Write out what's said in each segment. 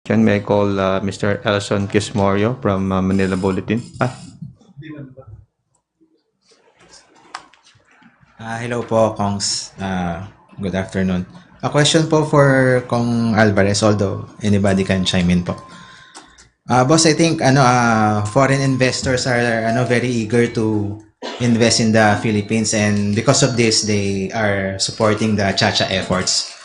Can may I call Mr. Elson Kismorio from Manila Bulletin? Hello po, Kongs. Good afternoon. A question po for Kong Alvarez, although anybody can chime in po. Boss, I think foreign investors are very eager to invest in the Philippines, and because of this, they are supporting the Chacha efforts.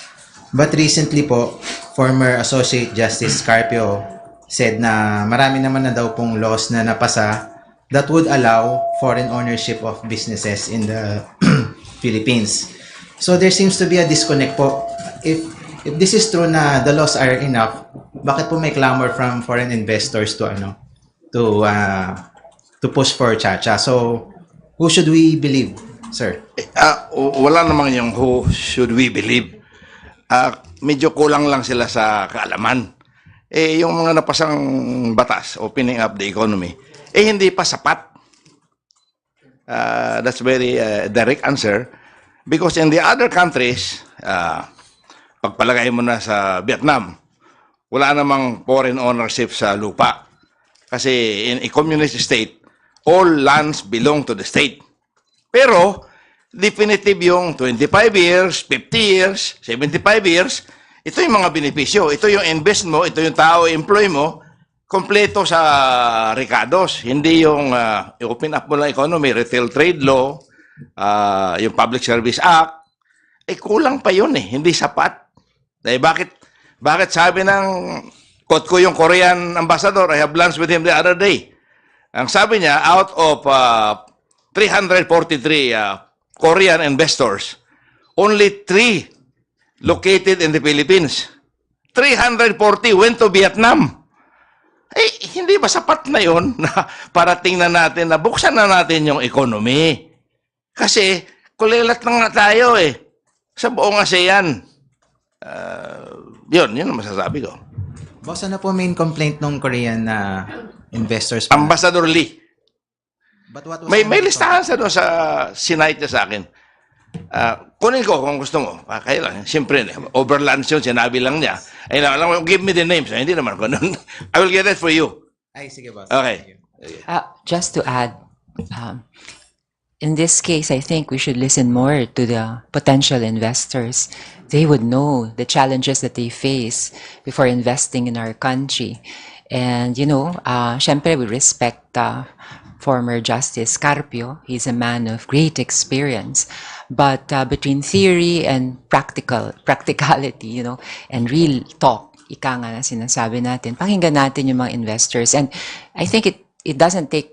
But recently po, former Associate Justice Carpio said na marami naman na daw pong laws na napasa that would allow foreign ownership of businesses in the Philippines. So there seems to be a disconnect po. If this is true na the laws are enough, bakit po may clamor from foreign investors to push for Chacha? So who should we believe, sir? Wala namang yung who should we believe. Medyo kulang lang sila sa kaalaman. Yung mga napasang batas, opening up the economy, hindi pa sapat. That's very direct answer. Because in the other countries, pagpalagay mo na sa Vietnam, wala namang foreign ownership sa lupa. Kasi in a communist state, all lands belong to the state. Pero, definitive yung 25 years, 50 years, 75 years, ito yung mga benepisyo. Ito yung invest mo, ito yung tao, employ mo, kompleto sa recados. Hindi yung open up mo lang economy, retail trade law, yung Public Service Act, kulang pa yun hindi sapat. Bakit sabi ng quote ko yung Korean ambassador, I have lunch with him the other day. Ang sabi niya, out of 343 Korean investors, only 3 located in the Philippines. 340 went to Vietnam. Hindi ba sapat na yun na para tingnan natin na buksan na natin yung economy? Kasi kulilat na nga tayo sa buong ASEAN. Yun ang masasabi ko. Boss, ano po main complaint ng Korean investors? Ambassador Lee. But what was May listahan sa sinite niya sa akin. Kunin ko kung gusto mo. Kaya lang, siyempre, overlands yun, sinabi lang niya. Give me the names. Hindi naman ko. I will get it for you. Ay, sige boss. Okay. Just to add, in this case, I think we should listen more to the potential investors. They would know the challenges that they face before investing in our country. And, syempre, we respect former Justice Carpio. He's a man of great experience. But between theory and practicality, and real talk, ika nga na sinasabi natin, pakinggan natin yung mga investors. And I think it doesn't take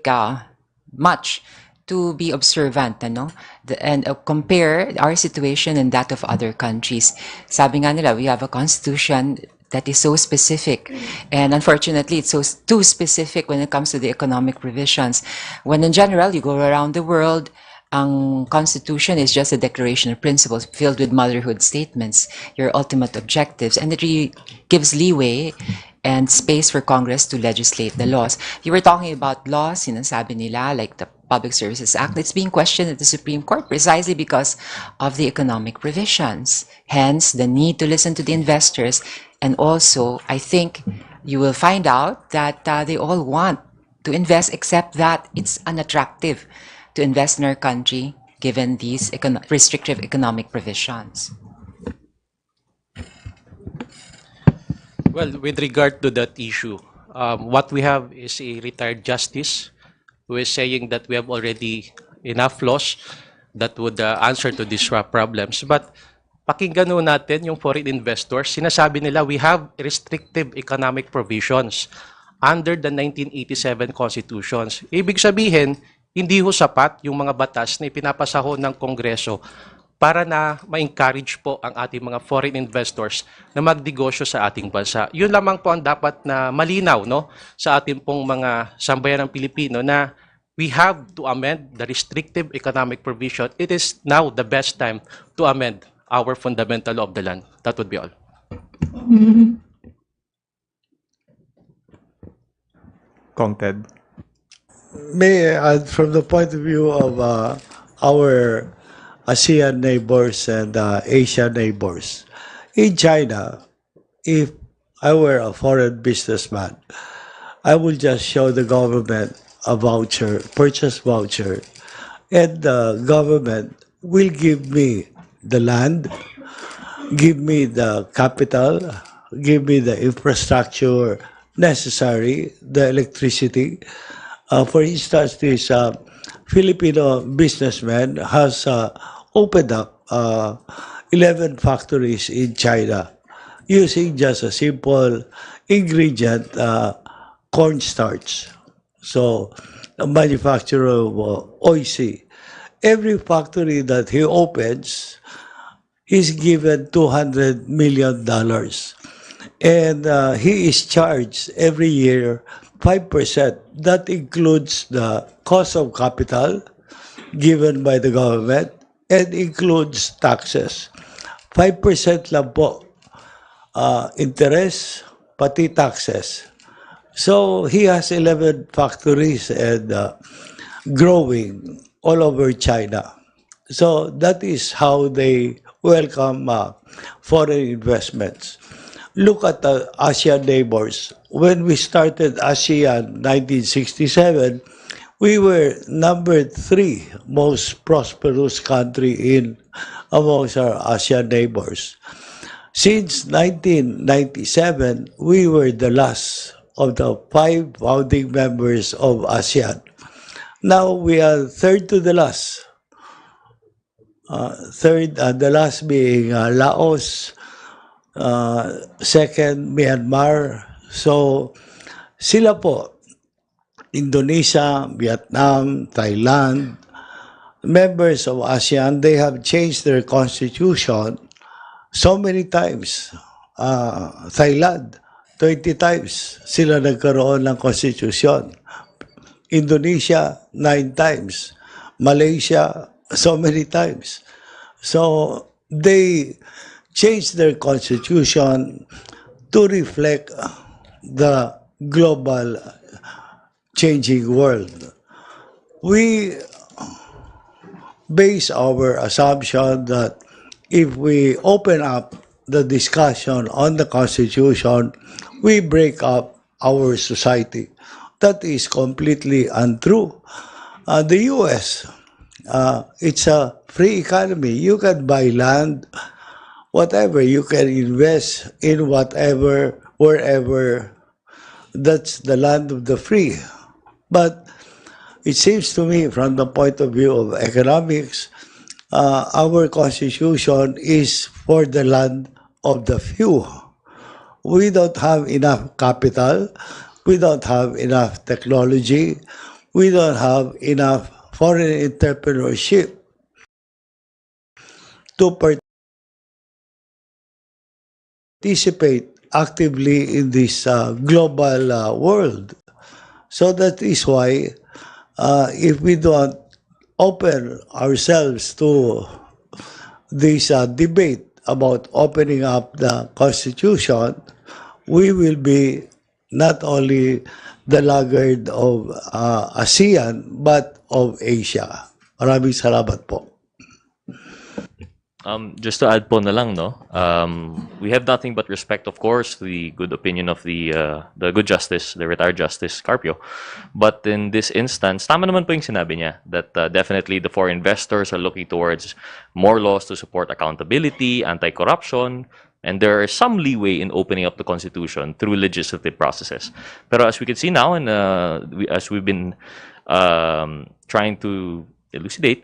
much to be observant, and compare our situation and that of other countries. Sabi nga nila, we have a constitution that is so specific. And unfortunately, it's too specific when it comes to the economic provisions. When in general, you go around the world, ang Constitution is just a declaration of principles filled with motherhood statements, your ultimate objectives, and it really gives leeway and space for Congress to legislate the laws. You were talking about laws, sinasabi nila, like the Public Services Act. It's being questioned at the Supreme Court precisely because of the economic provisions. Hence, the need to listen to the investors. And also, I think you will find out that they all want to invest, except that it's unattractive to invest in our country given these restrictive economic provisions. Well, with regard to that issue, what we have is a retired justice who is saying that we have already enough laws that would answer to these problems. But pakinggan nun natin yung foreign investors. Sinasabi nila we have restrictive economic provisions under the 1987 constitutions. Ibig sabihin, hindi ho sapat yung mga batas na ipinapasa ho ng Kongreso para na ma-encourage po ang ating mga foreign investors na magnegosyo sa ating bansa. Yun lamang po ang dapat na malinaw sa ating pong mga sambayan ng Pilipino na we have to amend the restrictive economic provision. It is now the best time to amend our fundamental law of the land. That would be all. Kong Ted. May I add from the point of view of our ASEAN neighbors and Asian neighbors. In China, if I were a foreign businessman, I will just show the government a voucher, purchase voucher, and the government will give me the land, give me the capital, give me the infrastructure necessary, the electricity. For instance, this Filipino businessman has opened up 11 factories in China using just a simple ingredient, cornstarch. So, the manufacturer of Oishi. Every factory that he opens, he's given $200 million. And he is charged every year 5%. That includes the cost of capital given by the government and includes taxes. 5% lang po interest, pati taxes. So he has 11 factories and growing all over China. So that is how they welcome foreign investments. Look at the ASEAN neighbors. When we started ASEAN 1967, we were number 3 most prosperous country in amongst our ASEAN neighbors. Since 1997, we were the last of the 5 founding members of ASEAN. Now we are third to the last. The last being Laos, second Myanmar. So sila po, Indonesia, Vietnam, Thailand, members of ASEAN, they have changed their constitution so many times. Thailand, 20 times sila nagkaroon ng constitution. Indonesia, 9 times. Malaysia, so many times. So they changed their constitution to reflect the global changing world. We base our assumption that if we open up the discussion on the Constitution, we break up our society. That is completely untrue. The U.S., it's a free economy. You can buy land, whatever. You can invest in whatever, wherever. That's the land of the free. But it seems to me, from the point of view of economics, our constitution is for the land of the few. We don't have enough capital. We don't have enough technology. We don't have enough foreign entrepreneurship to participate actively in this global world. So that is why if we don't open ourselves to this debate about opening up the Constitution, we will be not only the laggard of ASEAN, but of Asia. Maraming salamat po. Just to add po na lang, no, we have nothing but respect, of course, to the good opinion of the good justice, the retired Justice Carpio. But in this instance, tama naman po yung sinabi niya that definitely the foreign investors are looking towards more laws to support accountability, anti-corruption, and there is some leeway in opening up the Constitution through legislative processes. Pero as we can see now, and as we've been trying to elucidate,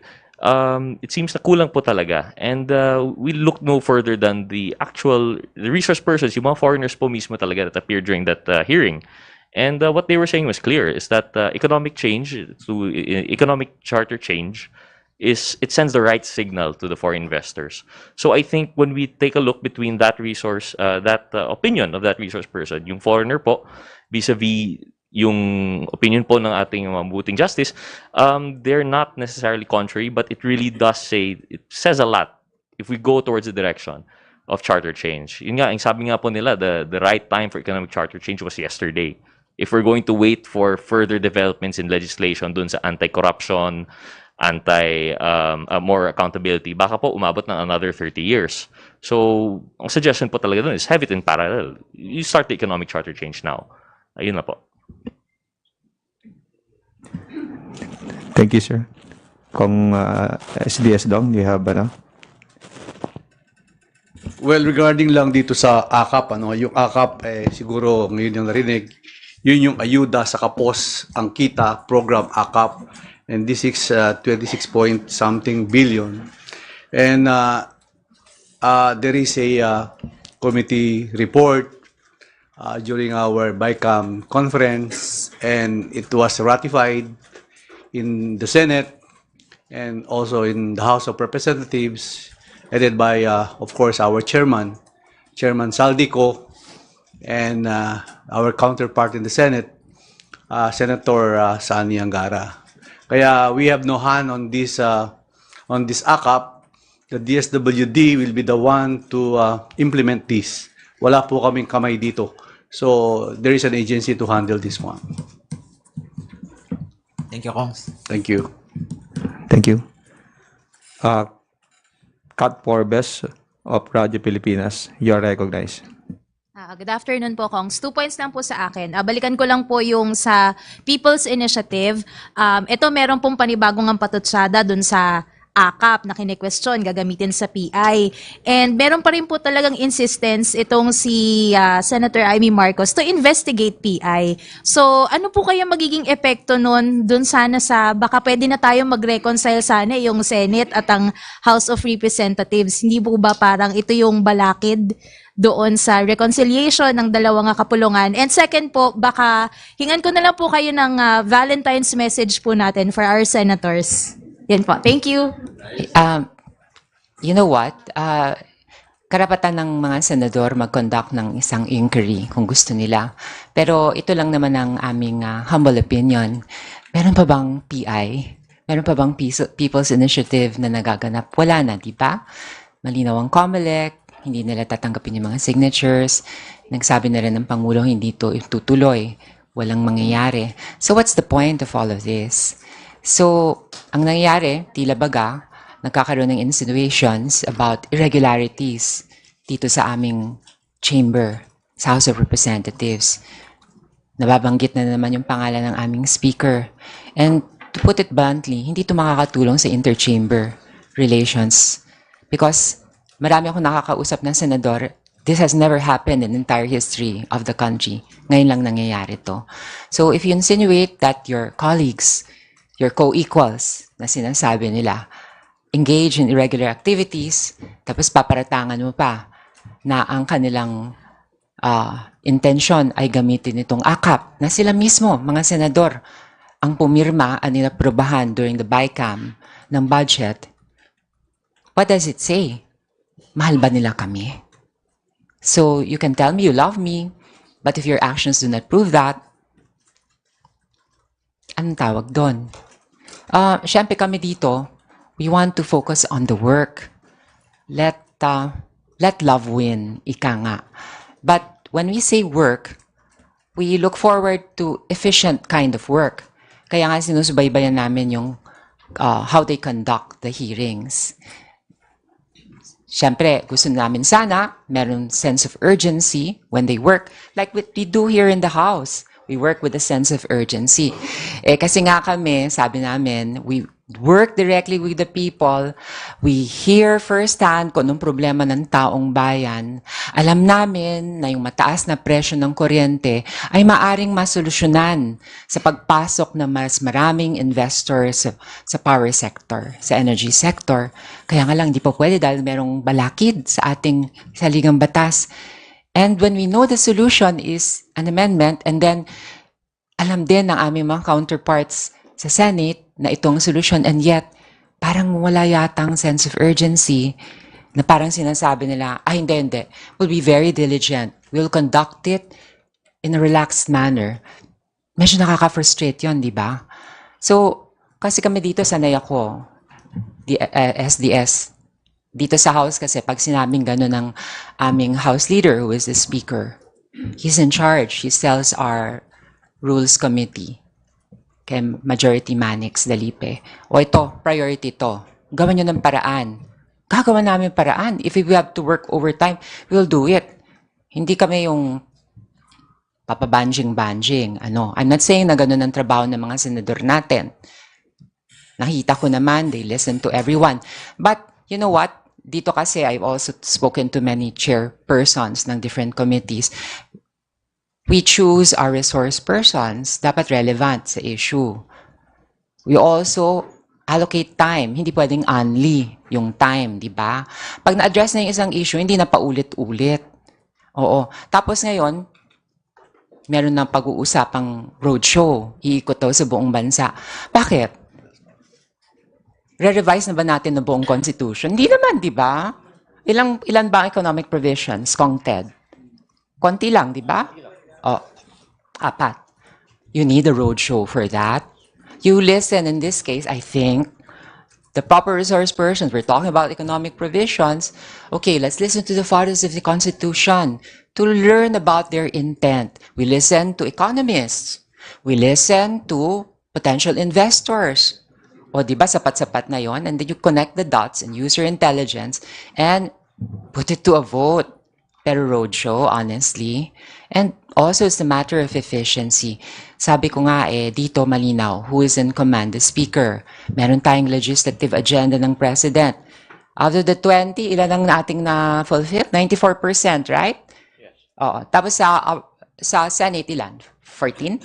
it seems na kulang po talaga. And we look no further than the resource persons, yung mga foreigners po mismo talaga that appeared during that hearing. And what they were saying was clear, is that economic change, economic charter change, it sends the right signal to the foreign investors. So I think when we take a look between that resource, that opinion of that resource person, yung foreigner po, vis-a-vis yung opinion po ng ating mabuting justice, they're not necessarily contrary, but it really does say, it says a lot if we go towards the direction of charter change. Yun nga, ang sabi nga po nila, the right time for economic charter change was yesterday. If we're going to wait for further developments in legislation dun sa anti-corruption, more accountability, baka po umabot ng another 30 years. So, ang suggestion po talaga dun is have it in parallel. You start the economic charter change now. Ayun na po. Thank you, sir. Kung SDS Dong, you have ano? Well, regarding lang dito sa AKAP, yung AKAP, siguro ngayon yung narinig, yun yung ayuda sa kapos ang kita program AKAP. And this is 26 point something billion. And there is a committee report during our BICAM conference, and it was ratified in the Senate and also in the House of Representatives, headed by, of course, our Chairman Saldico, and our counterpart in the Senate, Senator Sani Angara. Kaya we have no hand on this AKAP. The DSWD will be the one to implement this. Wala po kaming kamay dito. So there is an agency to handle this one. Thank you, Kongs. Thank you. Thank you. Kat Forbes of Radio Pilipinas, you are recognized. Good afternoon po, Kongs. 2 points lang po sa akin. Balikan ko lang po yung sa People's Initiative. Ito meron pong panibagong ang patutsada dun sa AKAP na kine-question, gagamitin sa PI. And meron pa rin po talagang insistence itong si Senator Amy Marcos to investigate PI. So ano po kaya magiging epekto nun dun sana sa, baka pwede na tayo mag-reconcile sana yung Senate at ang House of Representatives. Hindi po ba parang ito yung balakid doon sa reconciliation ng dalawang kapulungan? And second po, baka hingan ko na lang po kayo ng Valentine's message po natin for our senators. Yan po. Thank you. You know what? Karapatan ng mga senador mag-conduct ng isang inquiry kung gusto nila. Pero ito lang naman ang aming humble opinion. Meron pa bang PI? Meron pa bang People's Initiative na nagaganap? Wala na, di ba? Malinaw ang COMELEC, hindi nila tatanggapin yung mga signatures. Nagsabi na rin ng Pangulo, hindi ito tutuloy. Walang mangyayari. So what's the point of all of this? So, ang nangyayari, tila baga, nagkakaroon ng insinuations about irregularities dito sa aming chamber, sa House of Representatives. Nababanggit na naman yung pangalan ng aming speaker. And to put it bluntly, hindi ito makakatulong sa interchamber relations. Because marami akong nakakausap ng senador, this has never happened in the entire history of the country. Ngayon lang nangyayari to. So if you insinuate that your colleagues, your co-equals na sinasabi nila, engage in irregular activities, tapos paparatangan mo pa na ang kanilang intention ay gamitin itong AKAP, na sila mismo, mga senador, ang pumirma at ninaprobahan during the BICAM ng budget. What does it say? Mahal ba nila kami? So you can tell me you love me, but if your actions do not prove that, anong tawag doon? Siyempre kami dito, we want to focus on the work. Let love win, ika nga. But when we say work, we look forward to efficient kind of work. Kaya nga sinusubaybayan namin yung how they conduct the hearings. Siyempre, gusto namin sana meron sense of urgency when they work, like what we do here in the House. We work with a sense of urgency. Kasi nga kami, sabi namin, we work directly with the people. We hear firsthand kung anong problema ng taong bayan. Alam namin na yung mataas na presyo ng kuryente ay maaring masolusyonan sa pagpasok ng mas maraming investors sa power sector, sa energy sector. Kaya nga lang, di pa pwede dahil merong balakid sa ating saligang batas. And when we know the solution is an amendment, and then alam din ng aming mga counterparts sa Senate na itong solution, and yet parang wala yatang sense of urgency na parang sinasabi nila, hindi, we'll be very diligent. We'll conduct it in a relaxed manner. Medyo nakaka-frustrate yun, di ba? So, kasi kami dito, sanay ako, SDS, dito sa House kasi pag sinabing gano'n ng aming House Leader who is the Speaker, he's in charge. He tells our Rules Committee. kay Majority Manix Dalipe. O ito, priority to. Gawan nyo ng paraan. Gagawa namin paraan. If we have to work overtime, we'll do it. Hindi kami yung papabanjing-banjing. I'm not saying na ganun ang trabaho ng mga senador natin. Nakita ko naman, they listen to everyone. But, you know what? Dito kasi, I've also spoken to many chairpersons ng different committees. We choose our resource persons, dapat relevant sa issue. We also allocate time. Hindi pwedeng only yung time, di ba? Pag na-address na yung isang issue, hindi na paulit-ulit. Oo. Tapos ngayon, meron ng pag-uusapang roadshow. Iikot daw sa buong bansa. Bakit? Re-revise na ba natin ng buong constitution? Hindi naman, di ba? Ilan ba ang economic provisions, Kong Ted? Konti lang, di ba? Oh, 4. You need a roadshow for that. You listen, in this case, I think, the proper resource persons, we're talking about economic provisions. Okay, let's listen to the fathers of the Constitution to learn about their intent. We listen to economists. We listen to potential investors. O di ba sapat-sapat na yon? And then you connect the dots and use your intelligence and put it to a vote. Pero roadshow, honestly. And also, it's a matter of efficiency. Sabi ko nga dito malinaw, who is in command? The Speaker. Meron tayong legislative agenda ng President. Out of the 20, ilan ang nating na-fulfill? 94%, right? Yes. Oo. Tapos sa Senate, ilan? 14?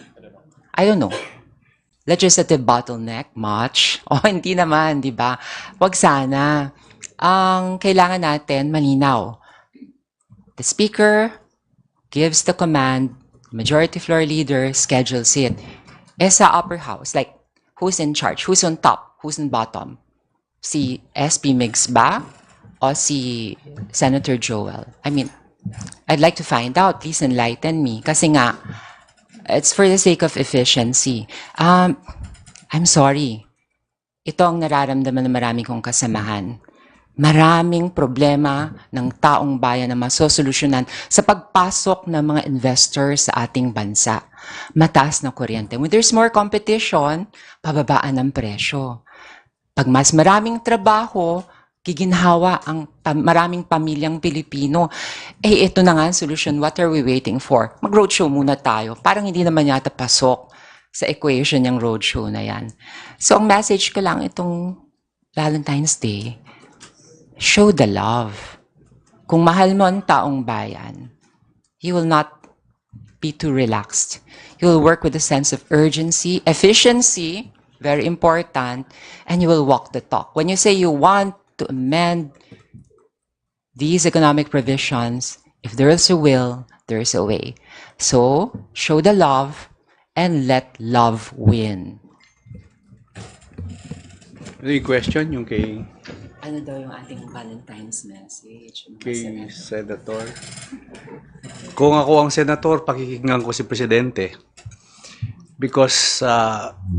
I don't know. Legislative bottleneck, much? O, hindi naman, di ba? Wag sana. Ang kailangan natin, malinaw. The Speaker gives the command, Majority Floor Leader schedules it. Sa upper house, like, who's in charge? Who's on top? Who's on bottom? Si SP Migs ba? O si Senator Joel? I mean, I'd like to find out. Please enlighten me. Kasi nga, it's for the sake of efficiency. I'm sorry. Ito ang nararamdaman ng marami kong kasamahan. Maraming problema ng taong bayan na masosolusyonan sa pagpasok ng mga investors sa ating bansa. Mataas na kuryente. When there's more competition, pababaan ang presyo. Pag mas maraming trabaho, giginhawa ang maraming pamilyang Pilipino. Ito na nga ang solusyon. What are we waiting for? Mag-roadshow muna tayo. Parang hindi naman yata pasok sa equation yung roadshow na yan. So, ang message ko lang itong Valentine's Day, show the love. Kung mahal mo ang taong bayan, you will not be too relaxed. You will work with a sense of urgency, efficiency, very important, and you will walk the talk. When you say you want to amend these economic provisions, if there is a will, there is a way. So, show the love and let love win. Any question yung kay Ano daw yung ating Valentine's message? Senator? Kung ako ang senator, pakikinggan ko si Presidente. Because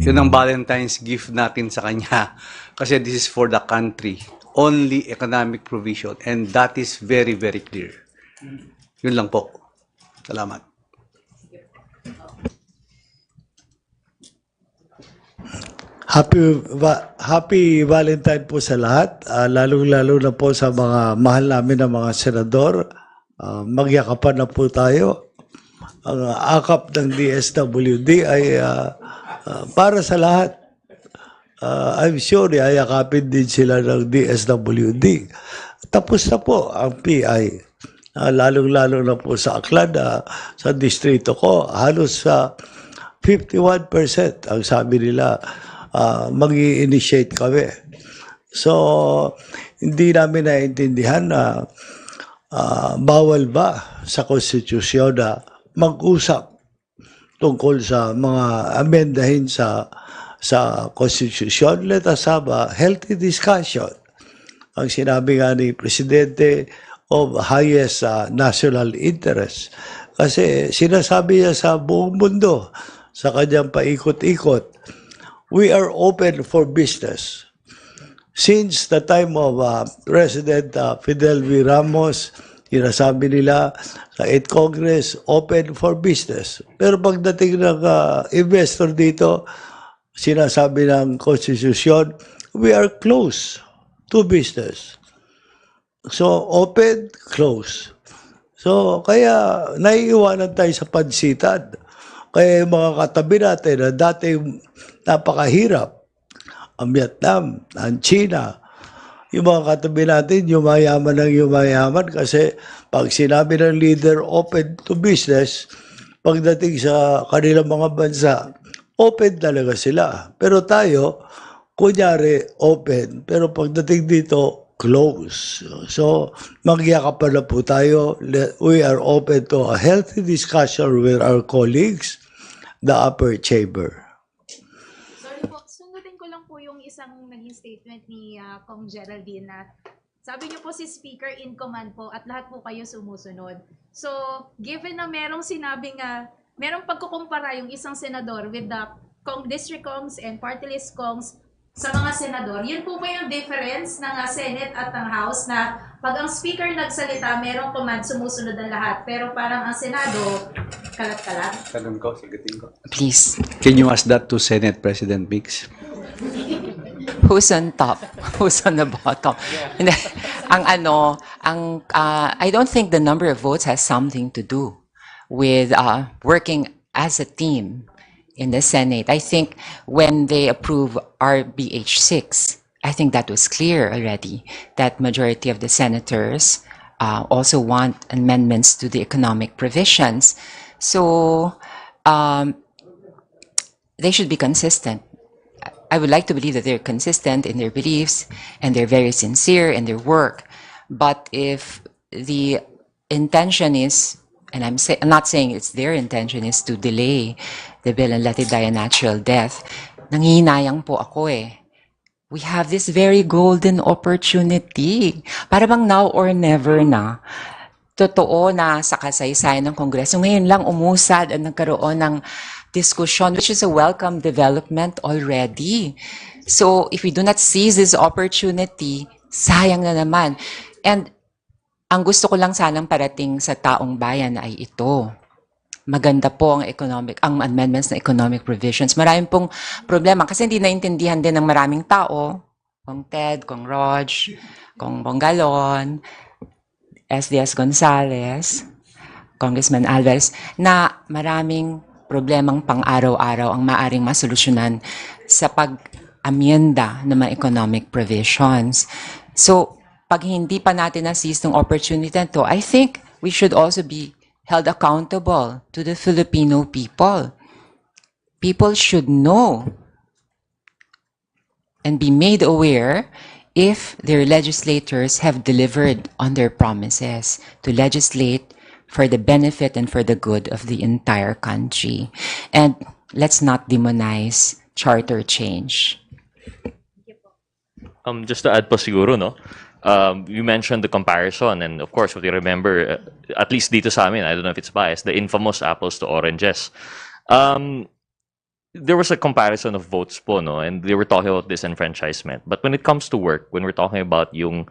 yun ang Valentine's gift natin sa kanya. Kasi this is for the country. Only economic provision. And that is very, very clear. Yun lang po. Salamat. Happy Valentine po sa lahat, lalong-lalo na po sa mga mahal namin na mga senador. Magyakapan na po tayo. Ang akap ng DSWD ay para sa lahat. I'm sure ayakapin din sila ng DSWD. Tapos na po ang PI. Lalong-lalo na po sa Aklan, sa distrito ko, halos 51% ang sabi nila mag-i-initiate kami. So, hindi namin naintindihan na bawal ba sa konstitusyon na mag-usap tungkol sa mga amendahin sa konstitusyon. Let us have a healthy discussion. Ang sinabi nga ni Presidente of highest national interest. Kasi sinasabi niya sa buong mundo, sa kanyang paikot-ikot, we are open for business. Since the time of President Fidel V. Ramos, sinasabi nila sa 8th Congress, open for business. Pero pagdating ng investor dito, sinasabi ng konstitusyon, we are close to business. So, open, close. So, kaya naiiwanan tayo sa pansitan. Kaya yung mga katabi natin na dati napakahirap, ang Vietnam, ang China, yung mga katabi natin, yumayaman ng yumayaman kasi pag sinabi ng leader open to business, pagdating sa kanilang mga bansa, open talaga sila. Pero tayo, kunyari open, pero pagdating dito, close. So, magyakapan na po tayo. We are open to a healthy discussion with our colleagues, the upper chamber. Sorry po, sundin ko lang po yung isang naging statement ni Kong Geraldine na sabi niyo po si Speaker in command po at lahat po kayo sumusunod. So, given na merong sinabing merong pagkukumpara yung isang senador with the district kongs and party list kongs sa mga senador, yun po ba yung difference ng Senate at ng House na pag ang Speaker nagsalita, merong command, sumusunod ang lahat. Pero parang ang Senado, kalat-kalat. Tanong ko, sagutin ko. Please. Can you ask that to Senate President Mix? Who's on top? Who's on the bottom? Hindi. I don't think the number of votes has something to do with working as a team in the Senate. I think when they approve RBH 6, I think that was clear already that majority of the senators also want amendments to the economic provisions. So they should be consistent. I would like to believe that they're consistent in their beliefs and they're very sincere in their work. But if the intention is, and I'm not saying it's their intention, is to delay the bill and let it die a natural death, nangihinayang po ako eh. We have this very golden opportunity. Para bang now or never na. Totoo na sa kasaysayan ng Kongreso, ngayon lang umusad at nagkaroon ng discussion, which is a welcome development already. So if we do not seize this opportunity, sayang na naman. And ang gusto ko lang sanang parating sa taong bayan ay ito. Maganda po ang amendments na economic provisions. Maraming pong problema kasi hindi naintindihan din ng maraming tao, Kong Ted, Kong Rog, Kong Bongalon, SDS Gonzales, Congressman Alvarez, na maraming problemang pang-araw-araw ang maaring masolusyonan sa pag-amyenda ng mga economic provisions. So, pag hindi pa natin na-seize ng opportunity na to, I think we should also be held accountable to the Filipino people. People should know and be made aware if their legislators have delivered on their promises to legislate for the benefit and for the good of the entire country. And let's not demonize charter change. Just to add po siguro, no? You mentioned the comparison, and of course, if you remember, at least dito sa amin, I don't know if it's biased, the infamous apples to oranges. There was a comparison of votes po, no? And they were talking about disenfranchisement. But when it comes to work, when we're talking about yung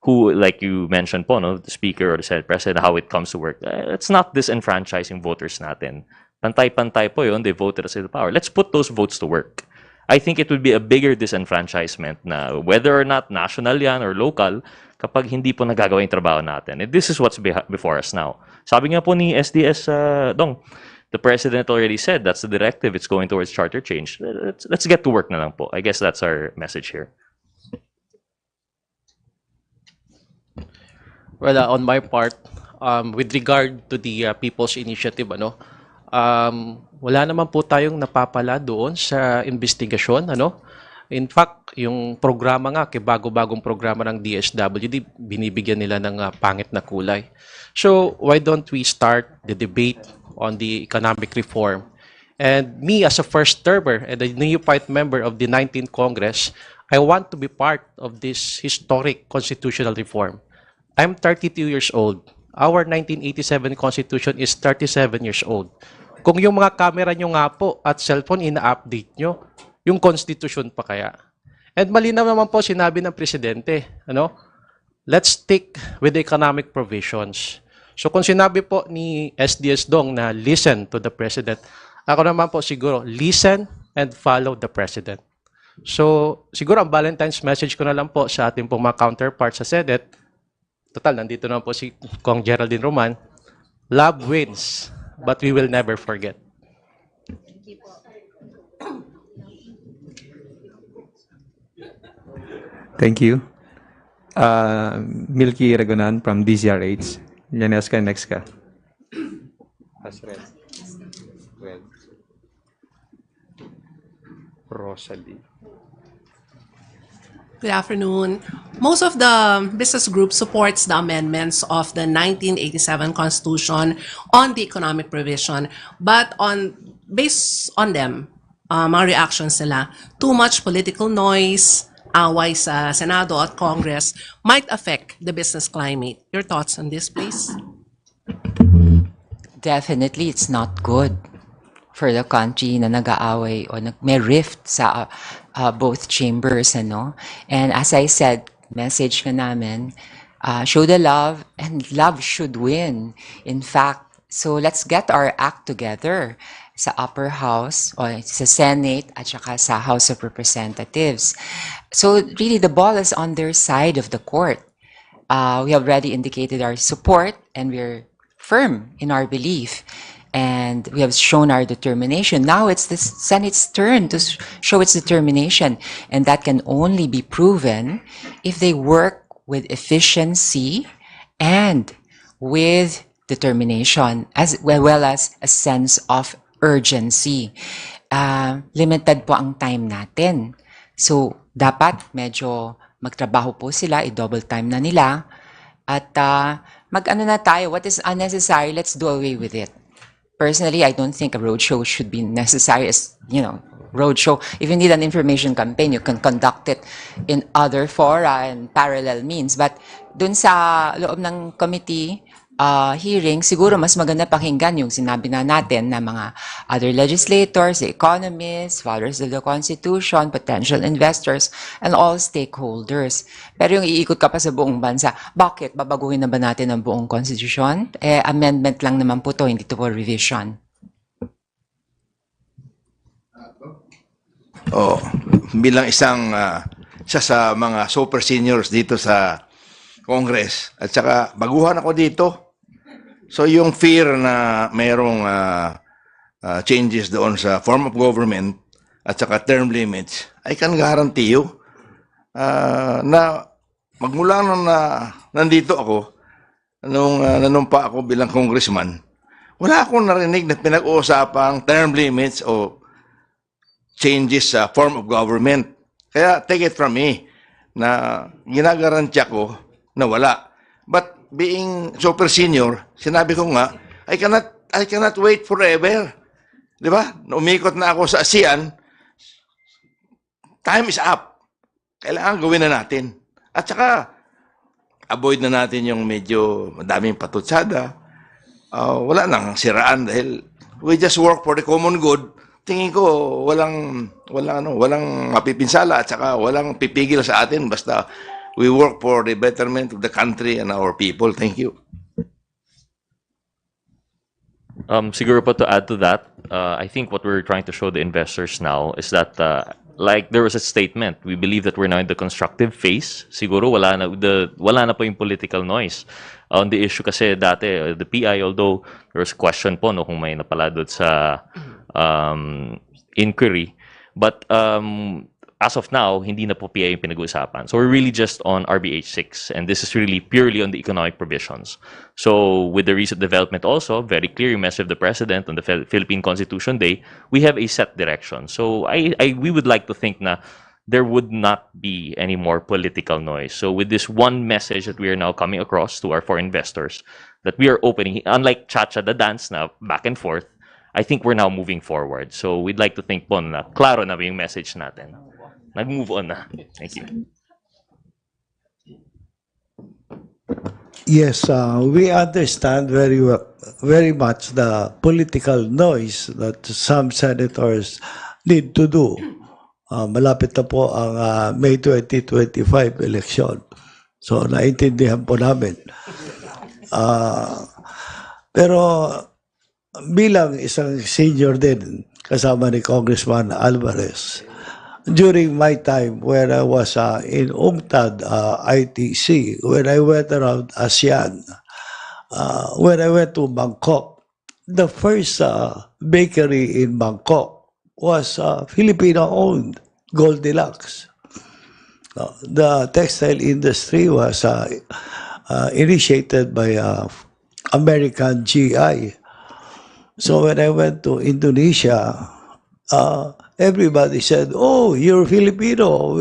who, like you mentioned po, no, the Speaker or the Senate President, how it comes to work, it's not disenfranchising voters natin. Pantay-pantay po yun, they voted us into power. Let's put those votes to work. I think it would be a bigger disenfranchisement na whether or not national yan or local kapag hindi po nagagawa yung trabaho natin. And this is what's before us now. Sabi nga po ni SDS Dong, the President already said that's the directive, it's going towards charter change. Let's get to work na lang po. I guess that's our message here. Well, on my part, with regard to the People's Initiative, wala naman po tayong napapala doon sa investigasyon, In fact, yung programa nga, bago-bagong programa ng DSWD, binibigyan nila ng pangit na kulay. So, why don't we start the debate on the economic reform? And me, as a first-termer and a neophyte member of the 19th Congress, I want to be part of this historic constitutional reform. I'm 32 years old. Our 1987 Constitution is 37 years old. Kung yung mga camera nyo nga po at cellphone ina-update nyo, yung Constitution pa kaya? And malinaw naman po sinabi ng Presidente, let's stick with the economic provisions. So kung sinabi po ni SDS Dong na listen to the President, ako naman po siguro, listen and follow the President. So, siguro ang Valentine's message ko na lang po sa ating pong mga counterparts sa Senate, total, nandito na po si Kong Geraldine Roman, love wins, but we will never forget. Thank you. Milky Ragunan from DZRH. Yanes ka, next ka. Rosalie. Good afternoon. Most of the business group supports the amendments of the 1987 Constitution on the economic provision, but based on them, mga reactions nila, too much political noise, away sa Senado at Congress might affect the business climate. Your thoughts on this, please? Definitely, it's not good for the country na nag-aaway o may rift sa both chambers, ano? And as I said, message ka namin, show the love, and love should win. In fact, so let's get our act together sa upper house, o sa Senate, at saka sa House of Representatives. So really, the ball is on their side of the court. We have already indicated our support, and we're firm in our belief. And we have shown our determination. Now it's the Senate's turn to show its determination. And that can only be proven if they work with efficiency and with determination, as well as a sense of urgency. Limited po ang time natin. So, dapat medyo magtrabaho po sila, i-double time na nila. At mag-ano na tayo, what is unnecessary, let's do away with it. Personally, I don't think a roadshow should be necessary as, roadshow. If you need an information campaign, you can conduct it in other fora and parallel means. But dun sa loob ng committee hearing, siguro mas maganda pakinggan yung sinabi na natin na mga other legislators, the economists, followers of the Constitution, potential investors, and all stakeholders. Pero yung iikot ka pa sa buong bansa, bakit? Babaguhin na ba natin ang buong Constitution? Amendment lang naman po to, hindi to po revision. Bilang isa sa mga super seniors dito sa Congress, at saka baguhan ako dito. So yung fear na mayroong changes doon sa form of government at saka term limits, I can guarantee you na magmula nung nandito ako, nanumpa ako bilang congressman, wala akong narinig na pinag-uusapang term limits o changes sa form of government. Kaya take it from me na ginagarantiya ko na wala. But being super senior, sinabi ko nga, I cannot wait forever. Di ba? Umikot na ako sa ASEAN, time is up. Kailangan gawin na natin. At saka, avoid na natin yung medyo madaming patutsada. Wala nang siraan dahil we just work for the common good. Tingin ko walang mapipinsala at saka walang pipigil sa atin basta we work for the betterment of the country and our people. Thank you. Siguro po to add to that, I think what we're trying to show the investors now is that like there was a statement, we believe that we're now in the constructive phase. Siguro wala na po yung political noise. On the issue kasi dati, the PI, although there was a question po kung may napala doon sa inquiry, but as of now, hindi na po PI yung pinag-uusapan. So we're really just on RBH 6, and this is really purely on the economic provisions. So with the recent development also, very clear yung message of the President on the Philippine Constitution Day, we have a set direction. So we would like to think na there would not be any more political noise. So with this one message that we are now coming across to our foreign investors, that we are opening, unlike Chacha, the dance na back and forth, I think we're now moving forward. So we'd like to think po na klaro na yung message natin. Nag-move on na. Thank you. Yes, we understand very much the political noise that some senators need to do. Malapit na po ang May 2025 election. So, naintindihan po namin. Pero bilang isang senior din, kasama ni Congressman Alvarez. During my time when I was in UNCTAD ITC, when I went around ASEAN, when I went to Bangkok, the first bakery in Bangkok was Filipino-owned, Goldilocks. The textile industry was initiated by American GI. So when I went to Indonesia, everybody said, "Oh, you're Filipino.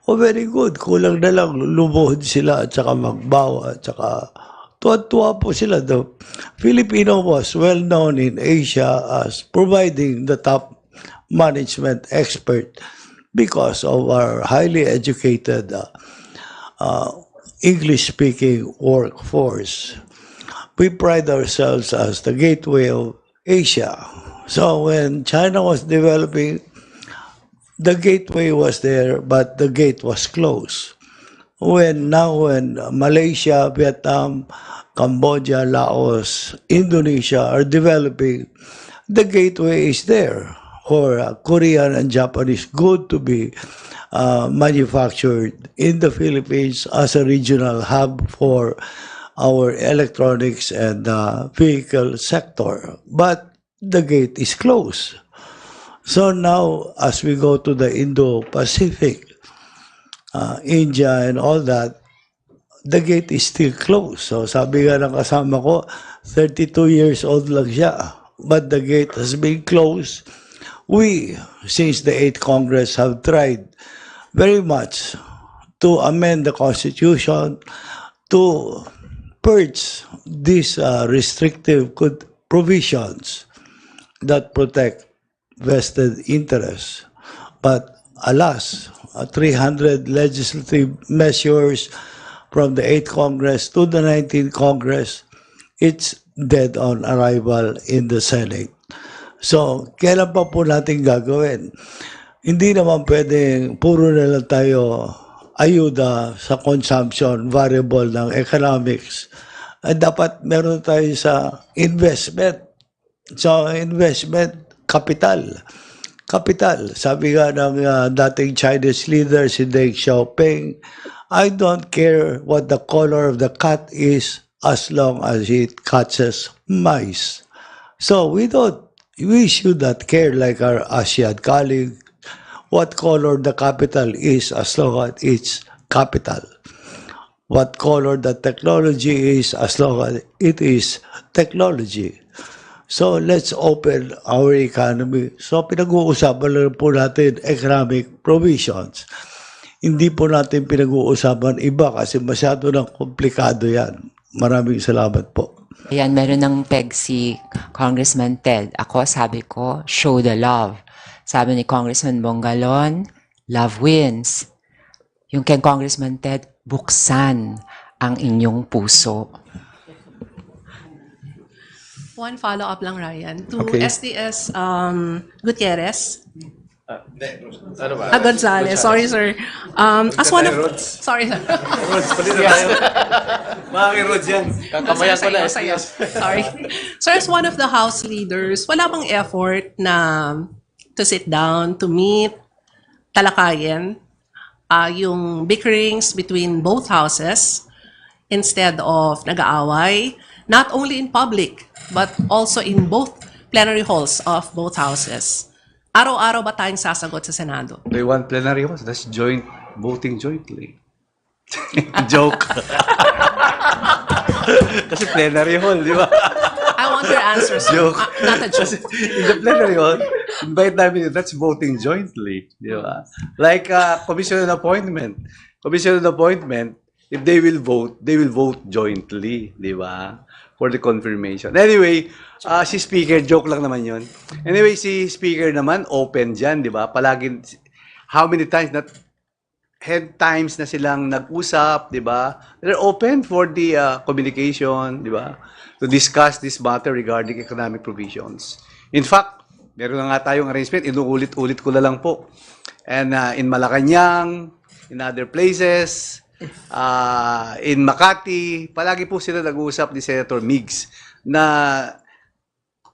Oh, very good. Kulang na lang lumuhod sila at saka magbawa at saka tuwa-tuwa po sila. The Filipino was well known in Asia as providing the top management expert because of our highly educated English-speaking workforce. We pride ourselves as the gateway of Asia. So when China was developing, the gateway was there, but the gate was closed. When Malaysia, Vietnam, Cambodia, Laos, Indonesia are developing, the gateway is there for Korean and Japanese goods to be manufactured in the Philippines as a regional hub for our electronics and vehicle sector. But the gate is closed. So now, as we go to the Indo-Pacific, India and all that, the gate is still closed. So sabi nga ng kasama ko, 32 years old lang siya. But the gate has been closed. We, since the 8th Congress, have tried very much to amend the Constitution to purge these restrictive provisions that protect vested interests. But alas, 300 legislative measures from the 8th Congress to the 19th Congress, it's dead on arrival in the Senate. So, kailan pa po natin gagawin? Hindi naman pwedeng puro na lang tayo ayuda sa consumption variable ng economics. Dapat meron tayo sa investment. So, investment, capital. Capital. Sabi nga ng dating Chinese leader, si Deng Xiaoping, I don't care what the color of the cat is as long as it catches mice. So, we should not care like our ASEAN colleague what color the capital is as long as it's capital. What color the technology is as long as it is technology. So let's open our economy. So pinag-uusapan lang po natin economic provisions. Hindi po natin pinag-uusapan iba kasi masyado ng komplikado yan. Maraming salamat po. Ayan, meron ng peg si Congressman Ted. Ako, sabi ko, show the love. Sabi ni Congressman Bongalon, love wins. Yung kay Congressman Ted, buksan ang inyong puso. One follow-up lang, Ryan. To Okay. SDS Gutierrez. Gonzales. Sorry, sir. As one of... Sorry, sir. Rods, pali na tayo. Mga Rods yan. Kamayan ko na. Sorry. Sir, as one of the House leaders, wala bang effort na to sit down, to meet, talakayin yung bickerings between both houses instead of nag-aaway, not only in public, but also in both plenary halls of both houses. Araw-araw ba tayong sasagot sa Senado? They want plenary halls. That's voting jointly. Joke. Kasi plenary hall, di ba? I want your answer, sir. Joke. Not a Kasi joke. in the plenary hall, invite namin, that's voting jointly. Di ba? Like commission on appointment. Commission on appointment, if they will vote jointly. Di ba? For the confirmation. Anyway, si Speaker, joke lang naman yun. Anyway, si Speaker naman, open dyan, di ba? Palagi, how many times, times na silang nag-usap, di ba? They're open for the communication, di ba? To discuss this matter regarding economic provisions. In fact, meron na nga tayong arrangement, inuulit-ulit ko na lang po. And in Malacanang, in other places, in Makati, palagi po sila nag-uusap ni Senator Migs na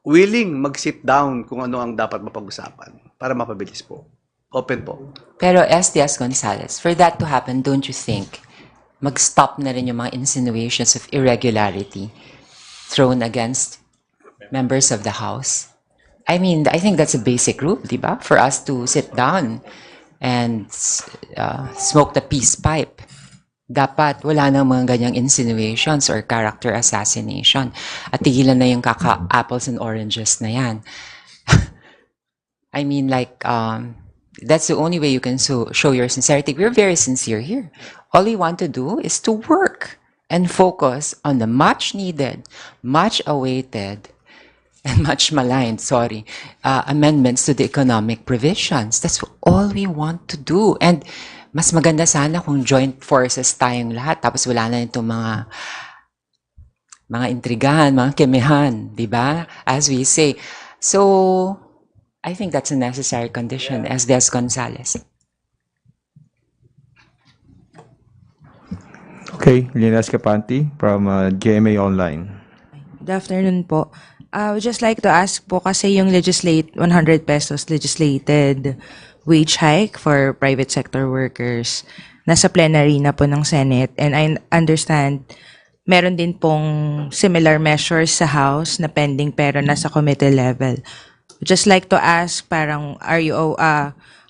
willing mag-sit down kung ano ang dapat mapag-usapan para mapabilis po. Open po. Pero SDS Gonzales, for that to happen, don't you think mag-stop na rin yung mga insinuations of irregularity thrown against members of the House? I mean, I think that's a basic rule, di ba? For us to sit down and smoke the peace pipe. Dapat wala nang mga ganyang insinuations or character assassination. At tigilan na yung apples and oranges na yan. I mean, like, that's the only way you can show your sincerity. We're very sincere here. All we want to do is to work and focus on the much needed, much awaited, and much maligned, amendments to the economic provisions. That's all we want to do. And mas maganda sana kung joint forces tayong lahat, tapos wala na itong mga intrigahan, mga kemehan, di ba? As we say. So, I think that's a necessary condition, as Des Gonzales. Okay, Lina Escapanti from GMA Online. Good afternoon po. I would just like to ask po kasi yung 100 pesos legislated wage hike for private sector workers nasa plenary na po ng Senate, and I understand meron din pong similar measures sa House na pending pero nasa committee level. Just like to ask, parang are you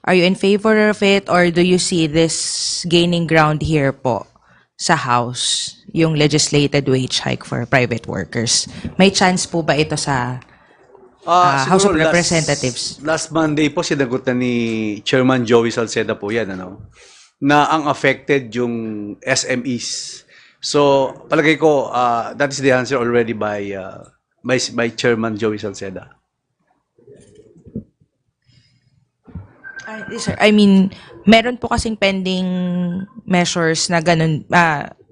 in favor of it, or do you see this gaining ground here po sa House, yung legislated wage hike for private workers? May chance po ba ito sa House of Siguro Representatives? Last Monday po, sinagot na ni Chairman Joey Salceda po yan, na ang affected yung SMEs. So, palagay ko, that is the answer already by Chairman Joey Salceda. Sir, I mean, meron po kasing pending measures na ganun,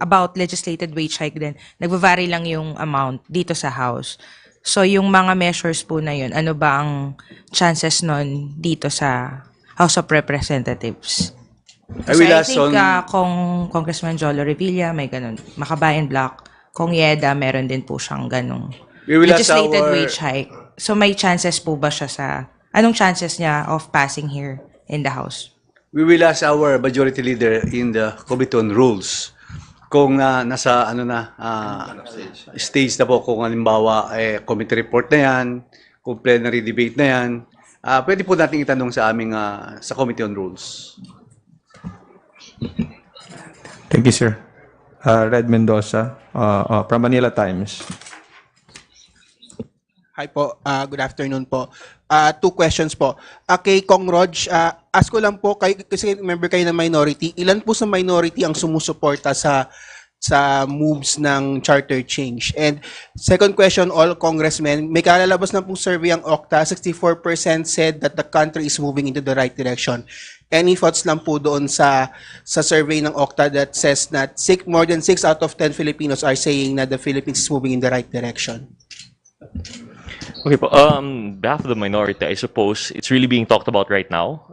about legislated wage hike din. Nagva-vary lang yung amount dito sa House. So, yung mga measures po na yun, ano ba ang chances nun dito sa House of Representatives? I will ask think on- kung Congressman Jolo Revilla, may ganun. Makabayan Block, kung Yeda, meron din po siyang ganung We will ask legislated our- wage hike. So, may chances po ba siya anong chances niya of passing here in the House? We will ask our majority leader in the Committee on Rules kung nasa stage na po, kung halimbawa committee report na yan, kung plenary debate na yan, pwede po natin itanong sa aming sa Committee on Rules. Thank you, sir. Red Mendoza from Manila Times. Hi po, good afternoon po. Two questions po. Kay Kong Rog, ask ko lang po, kasi member kayo ng minority, ilan po sa minority ang sumusuporta sa moves ng charter change? And second question, all congressmen, may kalalabas na pong survey ang Okta, 64% said that the country is moving into the right direction. Any thoughts lang po doon sa survey ng Okta that says that more than 6 out of 10 Filipinos are saying that the Philippines is moving in the right direction? Okay po, behalf of the minority, I suppose it's really being talked about right now.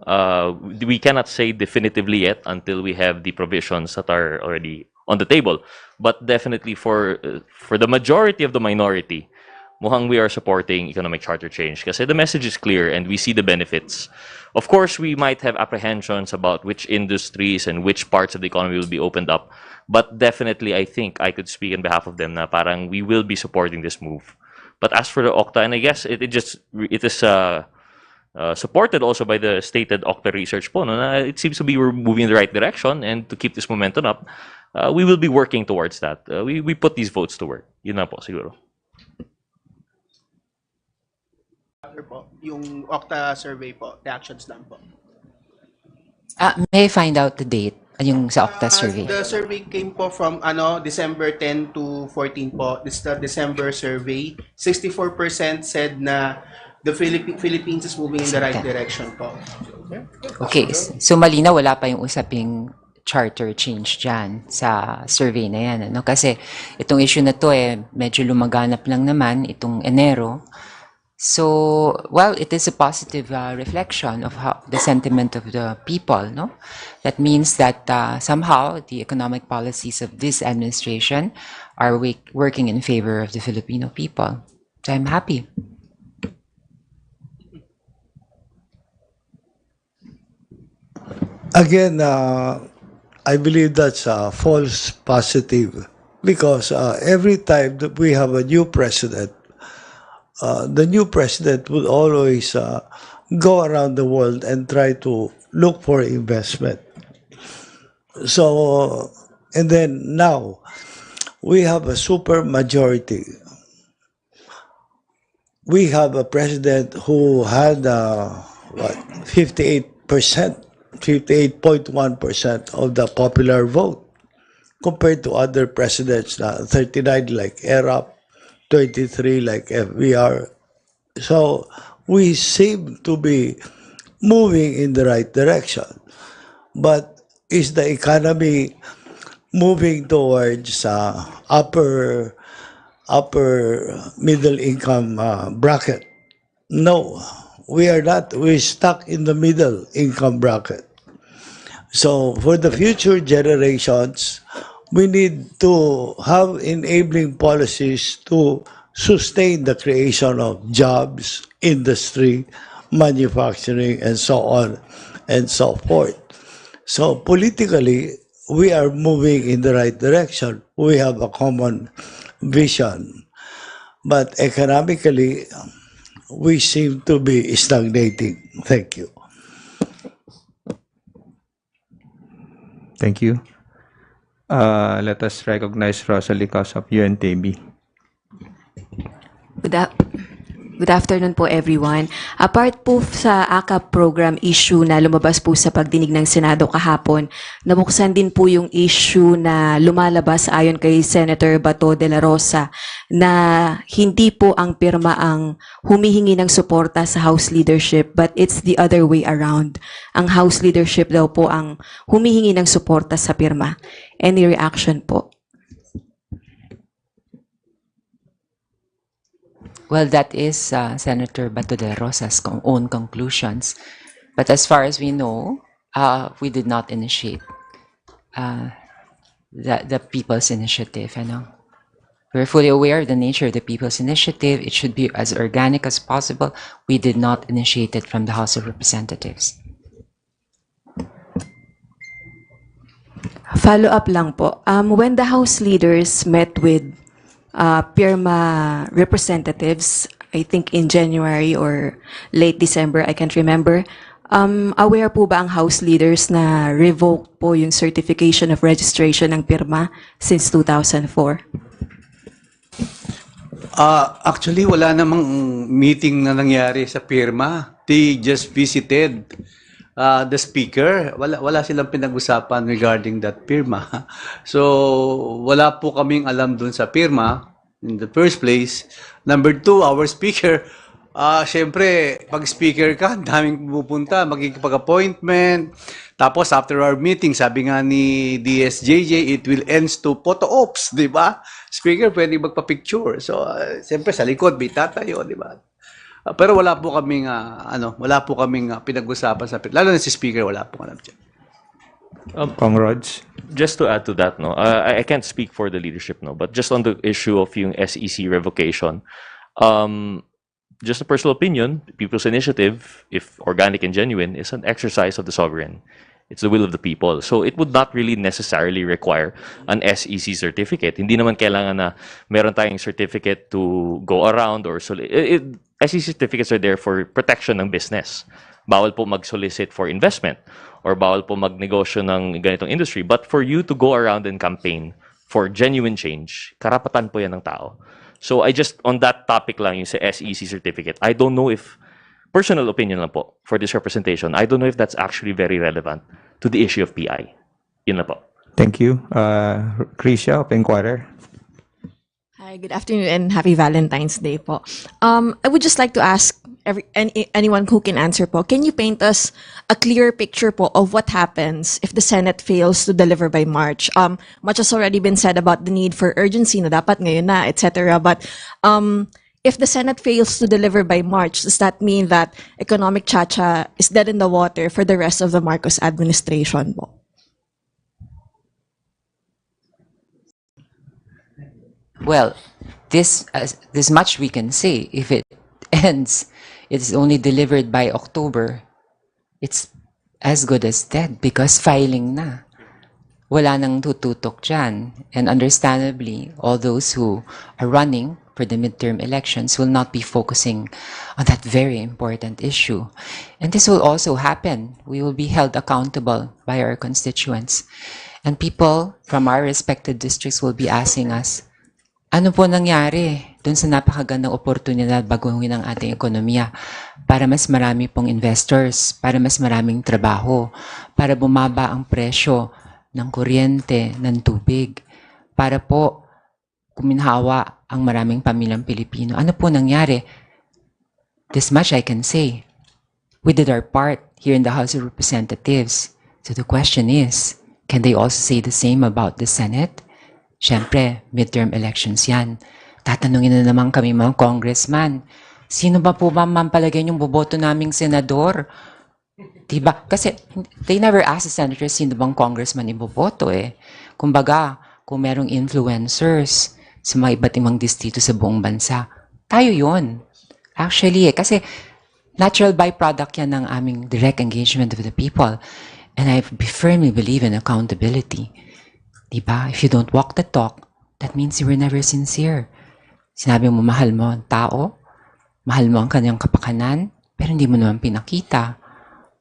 We cannot say definitively yet until we have the provisions that are already on the table. But definitely for the majority of the minority, mukhang we are supporting economic charter change kasi the message is clear and we see the benefits. Of course, we might have apprehensions about which industries and which parts of the economy will be opened up. But definitely, I think I could speak on behalf of them na parang we will be supporting this move. But as for the Okta, and I guess it is supported also by the stated Okta research po, no, na it seems to be we're moving in the right direction, and to keep this momentum up, we will be working towards that. We put these votes to work. Yun na po, siguro. Yung Okta survey po, reactions lang po. May I find out the date? Yung sa Okta survey. The survey came po from December 10 to 14 po. This is the December survey. 64% said na the Philippines is moving in the right direction po. Okay, so malinaw, wala pa yung usaping charter change dyan sa survey na yan. Ano? Kasi itong issue na to medyo lumaganap lang naman itong Enero. So, well, it is a positive reflection of the sentiment of the people, no? That means that somehow the economic policies of this administration are working in favor of the Filipino people. So I'm happy. Again, I believe that's a false positive because every time that we have a new president, the new president would always go around the world and try to look for investment. So, and then now, we have a super majority. We have a president who had, 58%, 58.1% of the popular vote compared to other presidents na 39 like ERAP, 23 like FBR. So we seem to be moving in the right direction. But is the economy moving towards upper middle income bracket? No, we are not. We're stuck in the middle income bracket. So for the future generations, we need to have enabling policies to sustain the creation of jobs, industry, manufacturing, and so on and so forth. So politically, we are moving in the right direction. We have a common vision. But economically, we seem to be stagnating. Thank you. Thank you. Let us recognize Rosalie Cos of UNTB. Good afternoon po everyone. Apart po sa AKAP program issue na lumabas po sa pagdinig ng Senado kahapon, nabuksan din po yung issue na lumalabas ayon kay Senator Bato de la Rosa na hindi po ang pirma ang humihingi ng suporta sa House leadership but it's the other way around. Ang House leadership daw po ang humihingi ng suporta sa pirma. Any reaction po? Well, that is Senator Bato de la Rosa's own conclusions. But as far as we know, we did not initiate the People's Initiative. We're fully aware of the nature of the People's Initiative. It should be as organic as possible. We did not initiate it from the House of Representatives. Follow-up lang po. When the House leaders met with PIRMA representatives, I think in January or late December, I can't remember, aware po ba ang House leaders na revoked po yung certification of registration ng PIRMA since 2004? Actually, wala namang meeting na nangyari sa PIRMA. They just visited the speaker. Wala silang pinag-usapan regarding that PIRMA. So, wala po kaming alam dun sa PIRMA in the first place. Number two, our speaker, syempre, pag speaker ka, daming pupunta, magkikipag-appointment. Tapos, after our meeting, sabi nga ni DSJJ, it will ends to photo ops, di ba? Speaker, pwede magpa-picture. So, syempre, sa likod, may tatayo, di ba? Pero wala po kaming pinag-usapan sa lalo na si speaker, wala po alam diyan. Kong Rods. Just to add to that, no, I can't speak for the leadership, no, but just on the issue of yung SEC revocation, just a personal opinion, People's Initiative, if organic and genuine, is an exercise of the sovereign. It's the will of the people. So it would not really necessarily require an SEC certificate. Hindi naman kailangan na meron tayong certificate to go around or SEC certificates are there for protection ng business. Bawal po mag-solicit for investment or bawal po magnegosyo ng ganitong industry. But for you to go around and campaign for genuine change, karapatan po yan ng tao. So I just, on that topic lang, yung sa SEC certificate, I don't know if, personal opinion lang po for this representation, I don't know if that's actually very relevant to the issue of PI. Yun na po. Thank you. Krisha of Inquirer. Hi, good afternoon and happy Valentine's Day po. I would just like to ask anyone who can answer po, can you paint us a clear picture po of what happens if the Senate fails to deliver by March? Much has already been said about the need for urgency na dapat ngayon na, etc. But if the Senate fails to deliver by March, does that mean that economic chacha is dead in the water for the rest of the Marcos administration po? Well, this much we can say. If it ends, it's only delivered by October. It's as good as dead because filing na. Wala nang tututok dyan. And understandably, all those who are running for the midterm elections will not be focusing on that very important issue. And this will also happen. We will be held accountable by our constituents. And people from our respected districts will be asking us, ano po nangyari dun sa napakagandang oportunidad baguhin ang ating ekonomiya para mas marami pong investors, para mas maraming trabaho, para bumaba ang presyo ng kuryente, ng tubig, para po kuminhawa ang maraming pamilyang Pilipino. Ano po nangyari? This much I can say. We did our part here in the House of Representatives. So the question is, can they also say the same about the Senate? Siyempre, midterm elections yan. Tatanungin na naman kami mga congressman, sino ba po ba mampalagay yung boboto naming senador? Diba? Kasi they never ask the senators sino bang congressman iboboto eh. Kumbaga, kung merong influencers sa mga iba't ibang distrito sa buong bansa, tayo yon. Actually kasi natural byproduct yan ng aming direct engagement with the people. And I firmly believe in accountability. Diba? If you don't walk the talk, that means you were never sincere. Sinabi mo mahal mo ang tao, mahal mo ang kanyang kapakanan, pero hindi mo naman pinakita.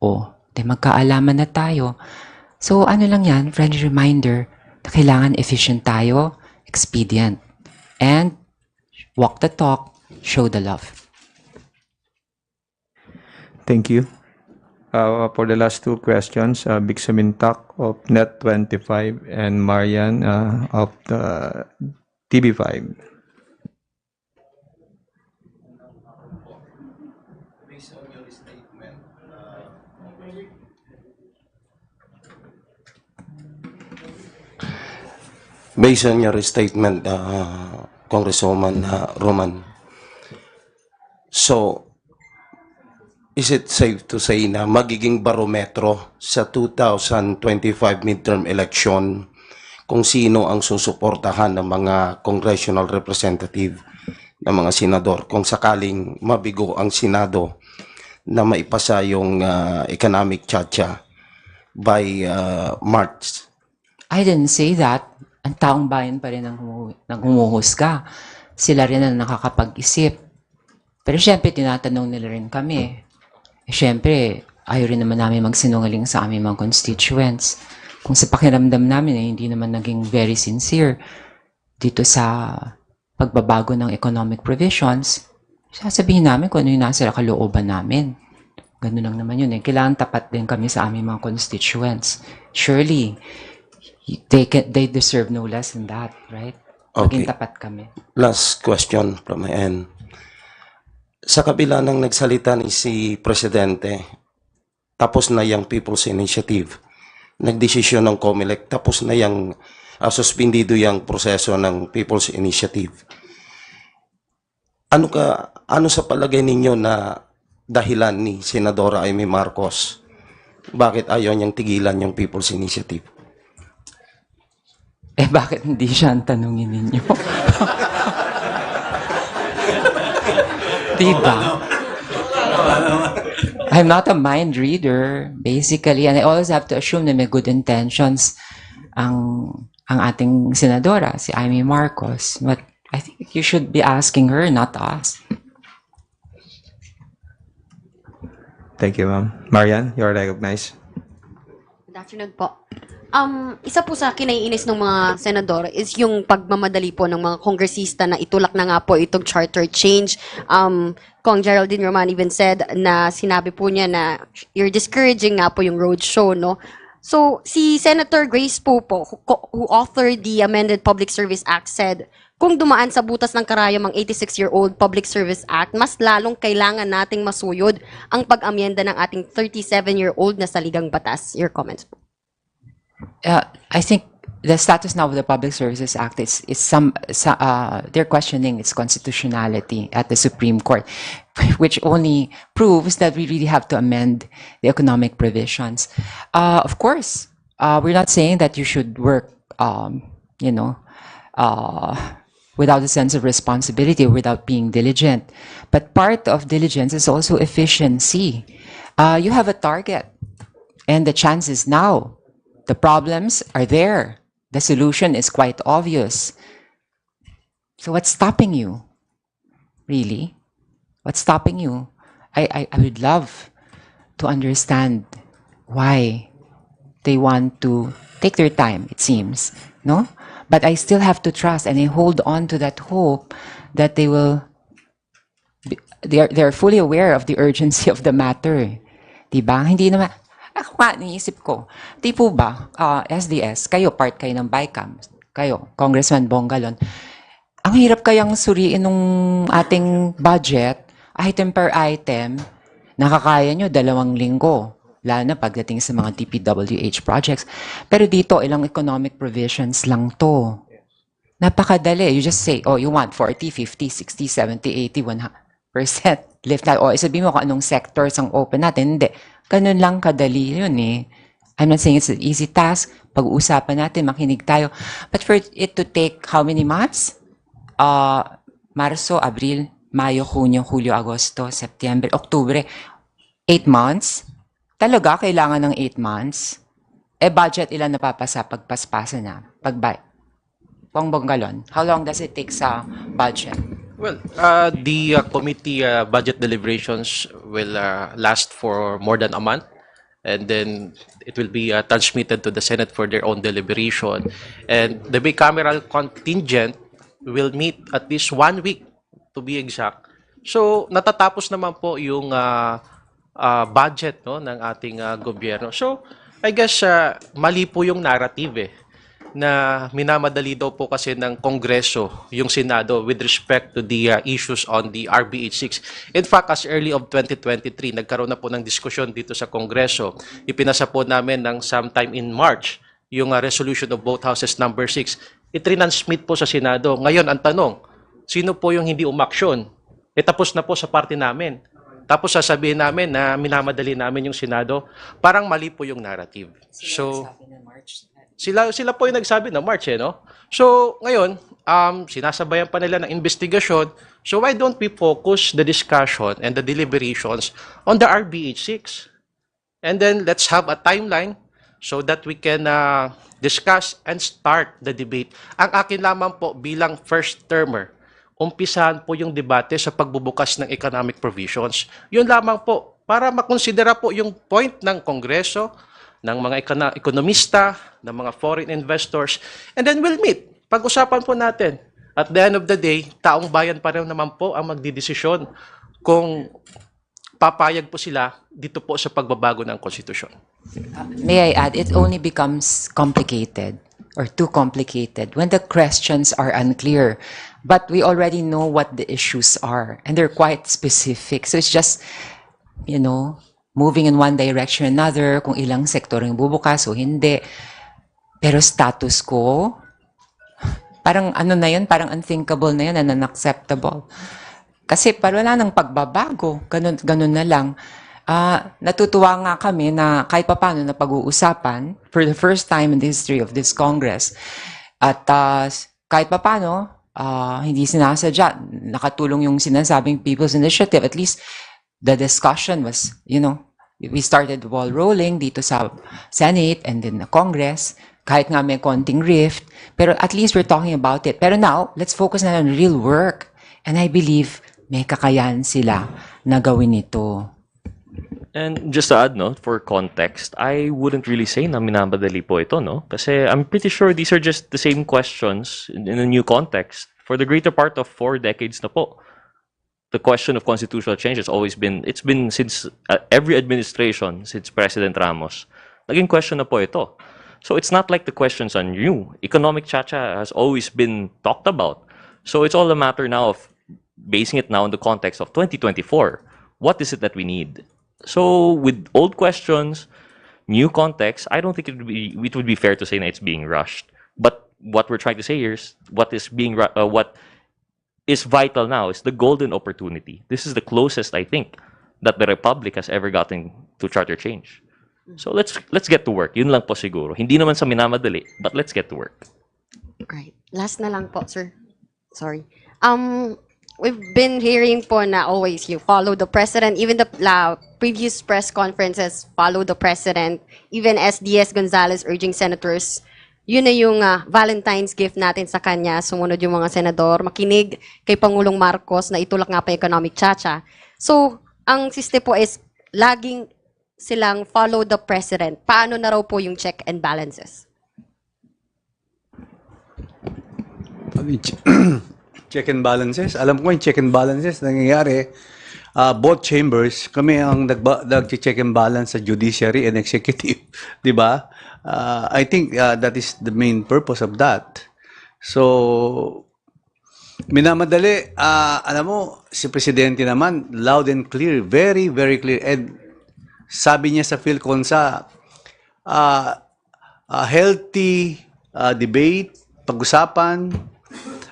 O, di magkaalaman na tayo. So ano lang yan, friendly reminder na kailangan efficient tayo, expedient. And walk the talk, show the love. Thank you. For the last two questions, Big Samintak of Net25 and Marian of the TV5. Based on your statement, Congresswoman Roman, so is it safe to say na magiging barometro sa 2025 midterm election kung sino ang susuportahan ng mga congressional representative ng mga senador kung sakaling mabigo ang Senado na maipasa yung economic chacha by March? I didn't say that. Ang taong bayan pa rin ang humuhusga. Sila rin ang nakakapag-isip. Pero syempre, tinatanong nila rin kami. Syempre, ayaw rin naman namin magsinungaling sa aming mga constituents. Kung sa pakiramdam namin hindi naman naging very sincere dito sa pagbabago ng economic provisions, sasabihin namin kung ano yung nasa kalooban namin. Ganun lang naman yun eh. Kailangan tapat din kami sa aming mga constituents. Surely, they deserve no less than that, right? Maging tapat kami. Last question from my end. Sa kabila ng nagsalita ni si Presidente, tapos na yung People's Initiative, nagdesisyon ng COMELEC, tapos na yung suspendido yung proseso ng People's Initiative. Ano sa palagay ninyo na dahilan ni Senadora Amy Marcos? Bakit ayaw niyang tigilan yung People's Initiative? Eh, bakit hindi siya ang tanungin ninyo? Diba? I'm not a mind reader, basically, and I always have to assume na may good intentions ang ating senadora, si Amy Marcos. But I think you should be asking her, not us. Thank you, ma'am. Marian, you're recognized. Good afternoon po. Isa po sa kinaiinis ng mga senador is yung pagmamadali po ng mga kongresista na itulak na nga po itong charter change. Kong Geraldine Roman even said na sinabi po niya na you're discouraging nga po yung roadshow, no? So, si Senator Grace Poe po, who authored the Amended Public Service Act, said, kung dumaan sa butas ng karayom ang 86-year-old Public Service Act, mas lalong kailangan nating masuyod ang pag-amyenda ng ating 37-year-old na saligang batas. Your comments po. I think the status now of the Public Services Act is they're questioning its constitutionality at the Supreme Court, which only proves that we really have to amend the economic provisions. Of course, we're not saying that you should work, without a sense of responsibility or without being diligent. But part of diligence is also efficiency. You have a target. And the chances now, the problems are there. The solution is quite obvious. So what's stopping you? Really? What's stopping you? I would love to understand why they want to take their time, it seems, no? But I still have to trust and I hold on to that hope that they will, they're fully aware of the urgency of the matter. Diba? Hindi naman, ako nga, niisip ko, di po ba, SDS, kayo, part kayo ng BICAM, kayo, Congressman Bongalon, ang hirap kayang suriin nung ating budget, item per item, nakakaya nyo 2 linggo, lalo na pagdating sa mga DPWH projects. Pero dito, ilang economic provisions lang to. Napakadali. You just say, oh, you want 40, 50, 60, 70, 80, 100% lift na. O, isabihin mo kung anong sectors ang open natin. Hindi. Ganun lang kadali yun eh. I'm not saying it's an easy task. Pag-uusapan natin, makinig tayo. But for it to take how many months? Marso, Abril, Mayo, Junio, Julio, Agosto, September, Oktubre. 8 months? Talaga, kailangan ng 8 months? Eh, budget ilan napapasa pagpaspasa na? Pong Bongalon, how long does it take sa budget? Well, the committee budget deliberations will last for more than a month, and then it will be transmitted to the Senate for their own deliberation. And the bicameral contingent will meet at least 1 week, to be exact. So, natatapos naman po yung budget no, ng ating gobyerno. So, I guess mali po yung narrative na minamadali daw po kasi ng Kongreso yung Senado with respect to the issues on the RBH6. In fact, as early of 2023, nagkaroon na po ng diskusyon dito sa Kongreso. Ipinasa po namin ng sometime in March yung resolution of both houses number 6. Itrinansmit po sa Senado. Ngayon, ang tanong, sino po yung hindi umaksyon? Tapos na po sa party namin. Tapos sasabihin namin na minamadali namin yung Senado. Parang mali po yung narrative. So, sila po yung nagsabi na March, no? So, ngayon, sinasabayan pa nila ng investigasyon. So, why don't we focus the discussion and the deliberations on the RBH6? And then, let's have a timeline so that we can discuss and start the debate. Ang akin lamang po bilang first termer, umpisahan po yung debate sa pagbubukas ng economic provisions. Yun lamang po, para makonsidera po yung point ng Kongreso, ng mga ekonomista, ng mga foreign investors, and then we'll meet. Pag-usapan po natin. At the end of the day, taong bayan pa rin naman po ang magdidesisyon kung papayag po sila dito po sa pagbabago ng konstitusyon. May I add, it only becomes complicated or too complicated when the questions are unclear. But we already know what the issues are, and they're quite specific. So it's just, you know, moving in one direction or another, kung ilang sektor yung bubukas o hindi. Pero status quo, parang ano na yun, parang unthinkable na yun and unacceptable. Kasi parang wala nang pagbabago, ganun na lang. Natutuwa nga kami na kahit papano na pag-uusapan for the first time in the history of this Congress. At kahit papano, hindi sinasadya, nakatulong yung sinasabing People's Initiative. At least the discussion was, you know, we started the ball rolling dito sa Senate and then the Congress, kahit nga may konting rift, pero at least we're talking about it. Pero now, let's focus na on real work. And I believe may kakayahan sila na gawin ito. And just to add, no, for context, I wouldn't really say na minamadali po ito, no? Kasi I'm pretty sure these are just the same questions in a new context. For the greater part of 4 decades na po, the question of constitutional change has always been, it's been since every administration, since President Ramos, naging question na po ito. So it's not like the questions are new. Economic chacha has always been talked about. So it's all a matter now of basing it now in the context of 2024. What is it that we need? So with old questions, new context, I don't think it would be fair to say that it's being rushed. But what we're trying to say here is what is vital now is the golden opportunity. This is the closest, I think, that the Republic has ever gotten to charter change. So let's get to work. Yun lang po siguro. Hindi naman sa minamadali, but let's get to work. Right. Last na lang po, sir. Sorry. we've been hearing po na always you follow the president. Even the previous press conferences follow the president. Even SDS Gonzales urging senators. Yun na yung Valentine's gift natin sa kanya. Sumunod yung mga senador. Makinig kay Pangulong Marcos na itulak nga pa yung economic chacha. So, ang siste po is laging silang follow the president. Paano na raw po yung check and balances? Check and balances. Alam ko yung check and balances nangyayari. Both chambers, kami ang nag-check and balance sa judiciary and executive. Di ba? I think that is the main purpose of that. So, minamadali, alam mo, si Presidente naman, loud and clear, very, very clear. And sabi niya sa PhilConsa, healthy debate, pag-usapan,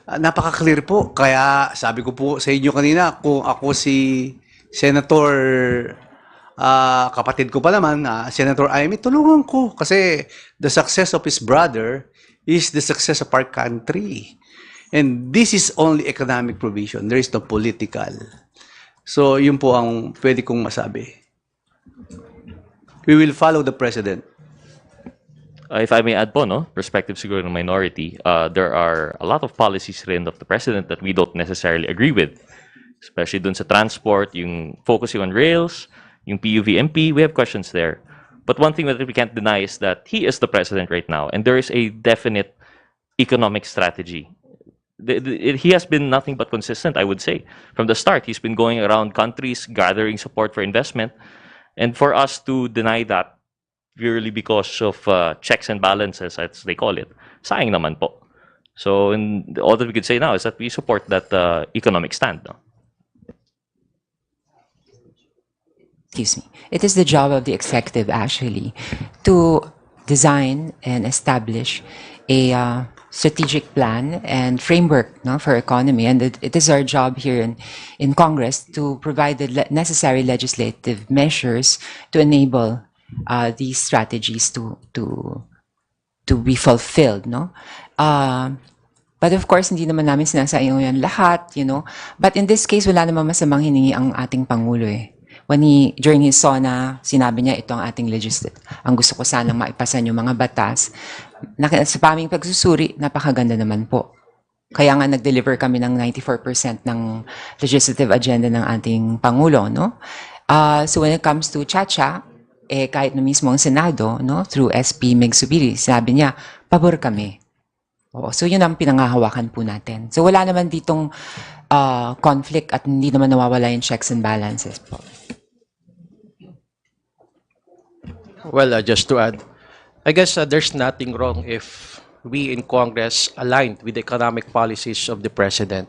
napaka-clear po. Kaya sabi ko po sa inyo kanina, kung ako si Senator, kapatid ko pa naman, Senator Amy, tulungan ko. Kasi the success of his brother is the success of our country. And this is only economic provision. There is no political. So, yun po ang pwede kong masabi. We will follow the president. If I may add po, no, perspective siguro ng minority, there are a lot of policies rin of the president that we don't necessarily agree with. Especially dun sa transport, yung focusing on rails, yung PUV-MP, we have questions there. But one thing that we can't deny is that he is the president right now, and there is a definite economic strategy. He has been nothing but consistent, I would say. From the start, he's been going around countries, gathering support for investment. And for us to deny that purely because of checks and balances, as they call it, sayang naman po. So, all that we could say now is that we support that economic stand. No? Excuse me. It is the job of the executive, actually, to design and establish a strategic plan and framework, no, for economy. And it is our job here in Congress to provide the necessary legislative measures to enable these strategies to be fulfilled, no? But of course, hindi naman namin sinasayang yan lahat, you know. But in this case, wala namang masamang hiningi ang ating Pangulo eh. During his SONA, sinabi niya, ito ang ating legislative. Ang gusto ko sanang maipasan yung mga batas. Sa paming pagsusuri, napakaganda naman po. Kaya nga nag-deliver kami ng 94% ng legislative agenda ng ating Pangulo, no? So when it comes to Chacha, kahit na mismo ang Senado, no, through SP Meg Subiri, sabi niya, pabor kami. Oo, so yun ang pinangahawakan po natin. So wala naman ditong conflict at hindi naman nawawala yung checks and balances po. Well, just to add, I guess there's nothing wrong if we in Congress aligned with the economic policies of the president.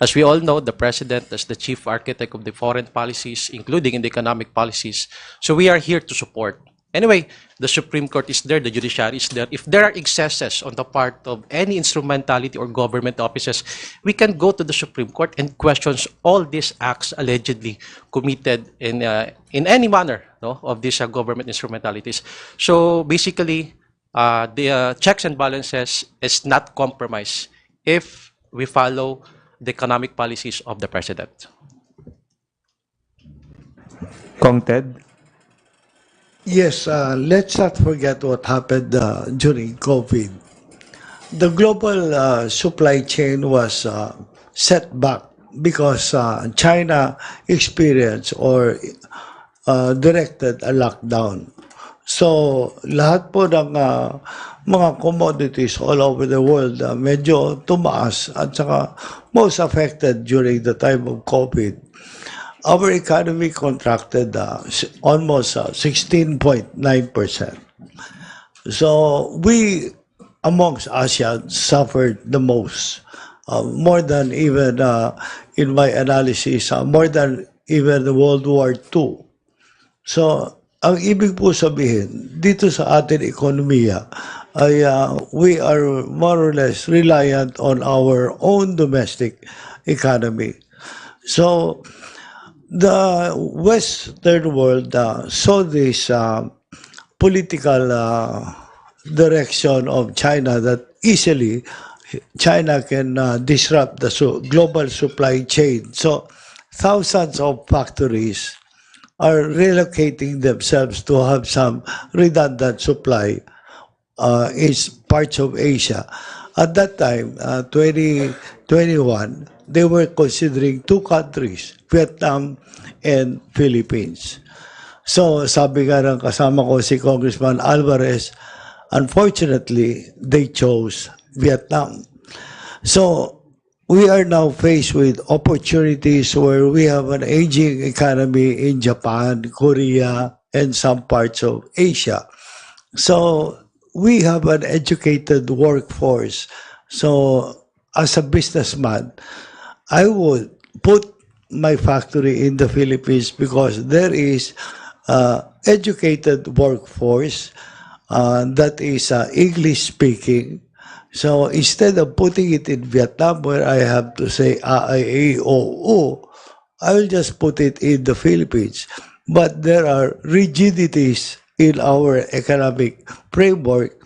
As we all know, the president is the chief architect of the foreign policies, including in the economic policies. So we are here to support. Anyway, the Supreme Court is there, the judiciary is there. If there are excesses on the part of any instrumentality or government offices, we can go to the Supreme Court and question all these acts allegedly committed in any manner, no, of these government instrumentalities. So basically, the checks and balances is not compromised if we follow the economic policies of the president. Kong Ted? Yes, let's not forget what happened during COVID. The global supply chain was set back because China experienced or directed a lockdown. So, lahat po ng mga commodities all over the world medyo tumaas at saka most affected during the time of COVID. Our economy contracted almost 16.9%. So we, amongst ASEAN, suffered the most, more than even, in my analysis, more than even World War II. So, ang ibig po sabihin, dito sa ating ekonomiya, ay we are more or less reliant on our own domestic economy. So, the Western world saw this political direction of China that easily China can disrupt the global supply chain. So thousands of factories are relocating themselves to have some redundant supply in parts of Asia. At that time, 2021, they were considering two countries, Vietnam and Philippines. So sabi nga ng kasama ko si Congressman Alvarez, unfortunately, they chose Vietnam. So we are now faced with opportunities where we have an aging economy in Japan, Korea, and some parts of Asia. So we have an educated workforce. So as a businessman, I would put my factory in the Philippines because there is educated workforce that is English speaking. So instead of putting it in Vietnam where I have to say AIAOO, I will just put it in the Philippines. But there are rigidities in our economic framework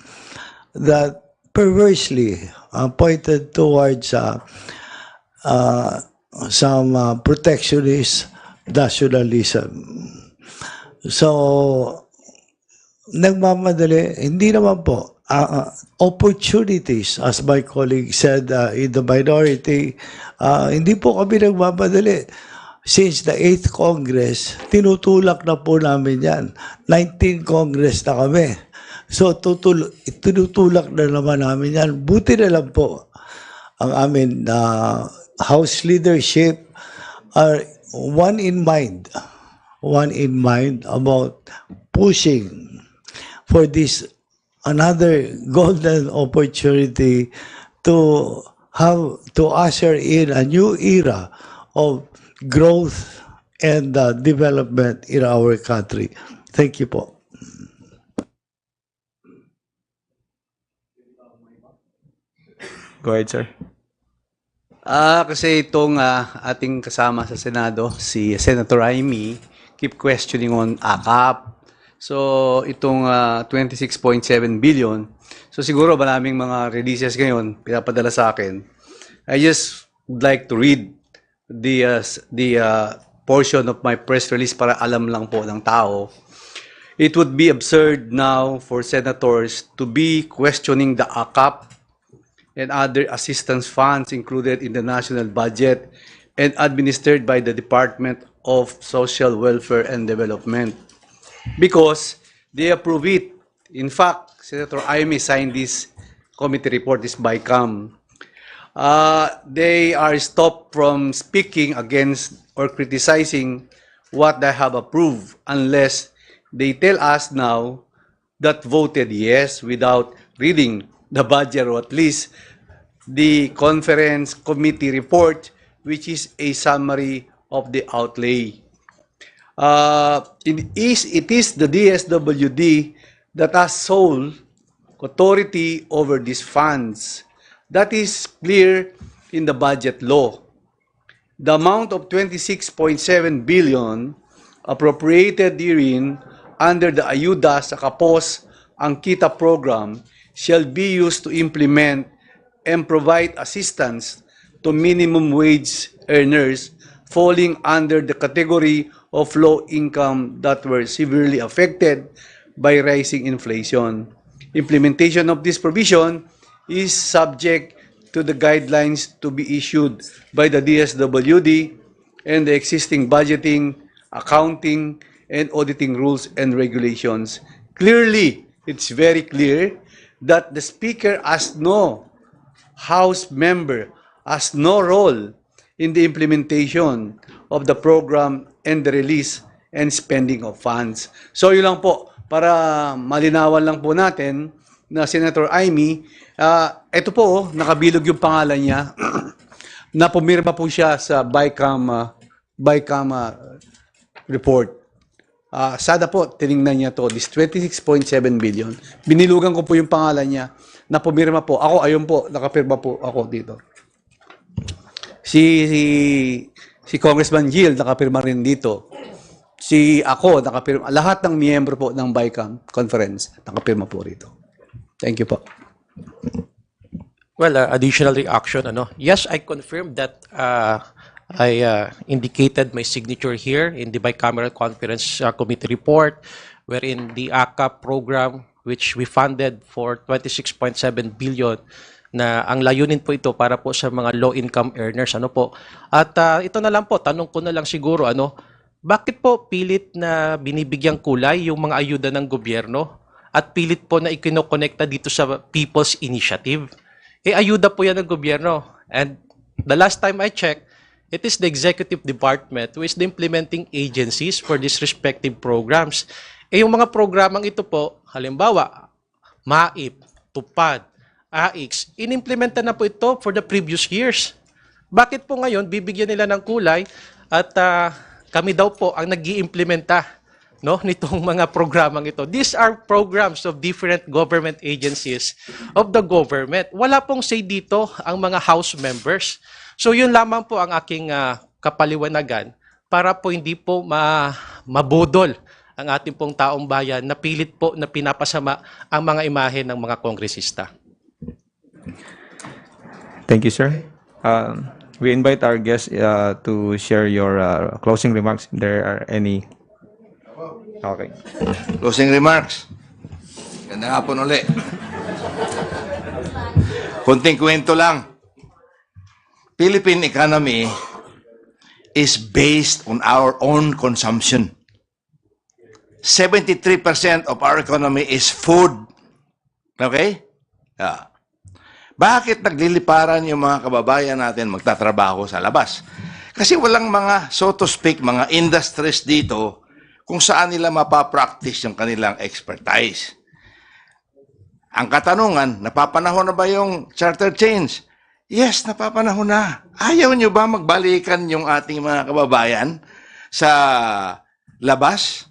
that perversely pointed towards some protectionist nationalism. So, nagmamadali, hindi naman po. Opportunities, as my colleague said in the minority, hindi po kami nagmamadali. Since the 8th Congress, tinutulak na po namin yan. 19 Congress na kami. So, tinutulak na naman namin yan. Buti na lang po ang amin House leadership are one in mind about pushing for this another golden opportunity to usher in a new era of growth and development in our country. Thank you po. Go ahead, sir. Kasi itong ating kasama sa Senado, si Senator Amy, keep questioning on AKAP. So, itong 26.7 billion. So, siguro maraming mga releases ngayon, pinapadala sa akin. I just would like to read the portion of my press release para alam lang po ng tao. It would be absurd now for senators to be questioning the AKAP and other assistance funds included in the national budget and administered by the Department of Social Welfare and Development because they approve it. In fact, Senator Amy signed this committee report, this BICAM. They are stopped from speaking against or criticizing what they have approved unless they tell us now that voted yes without reading the budget or at least the conference committee report, which is a summary of the outlay. It is the DSWD that has sole authority over these funds. That is clear in the budget law. The amount of 26.7 billion appropriated herein under the Ayuda sa Kapos ang Kita program shall be used to implement and provide assistance to minimum wage earners falling under the category of low income that were severely affected by rising inflation. Implementation of this provision is subject to the guidelines to be issued by the DSWD and the existing budgeting, accounting, and auditing rules and regulations. Clearly, it's very clear that the Speaker has no House member has no role in the implementation of the program and the release and spending of funds. So yun lang po, para malinawan lang po natin na Senator Amy, ito po, nakabilog yung pangalan niya, na pumirma po siya sa BICAM report. Sada po, tinignan niya to, this 26.7 billion. Binilugan ko po yung pangalan niya, na pumirma po. Ako, ayun po, nakapirma po ako dito. Si Congressman Gil, nakapirma rin dito. Ako, nakapirma. Lahat ng miyembro po ng BICAM conference, nakapirma po rito. Thank you po. Well, additional reaction, ano? Yes, I confirmed that I indicated my signature here in the bicameral conference committee report, wherein the ACAP program, which we funded for 26.7 billion, na ang layunin po ito para po sa mga low-income earners, ano po. At ito na lang po, tanong ko na lang siguro, ano, bakit po pilit na binibigyang kulay yung mga ayuda ng gobyerno at pilit po na ikinokonekta dito sa People's Initiative? Ayuda po yan ng gobyerno. And the last time I checked, it is the executive department who is the implementing agencies for these respective programs. Yung mga programang ito po, halimbawa, MAIP, TUPAD, AIX, inimplementa na po ito for the previous years. Bakit po ngayon bibigyan nila ng kulay at kami daw po ang nag-iimplementa, no, nitong mga programang ito? These are programs of different government agencies of the government. Wala pong say dito ang mga House members. So yun lamang po ang aking kapaliwanagan para po hindi po mabudol ang ating pong taong bayan na pilit po na pinapasama ang mga imahe ng mga kongresista. Thank you, sir. We invite our guests to share your closing remarks if there are any. Okay. Closing remarks. Ganda nga po uli. Kunting kwento lang. Philippine economy is based on our own consumption. 73% of our economy is food. Okay? Yeah. Bakit nagliliparan yung mga kababayan natin magtatrabaho sa labas? Kasi walang mga, so to speak, mga industries dito kung saan nila mapapractice yung kanilang expertise. Ang katanungan, napapanahon na ba yung charter change? Yes, napapanahon na. Ayaw nyo ba magbalikan yung ating mga kababayan sa labas?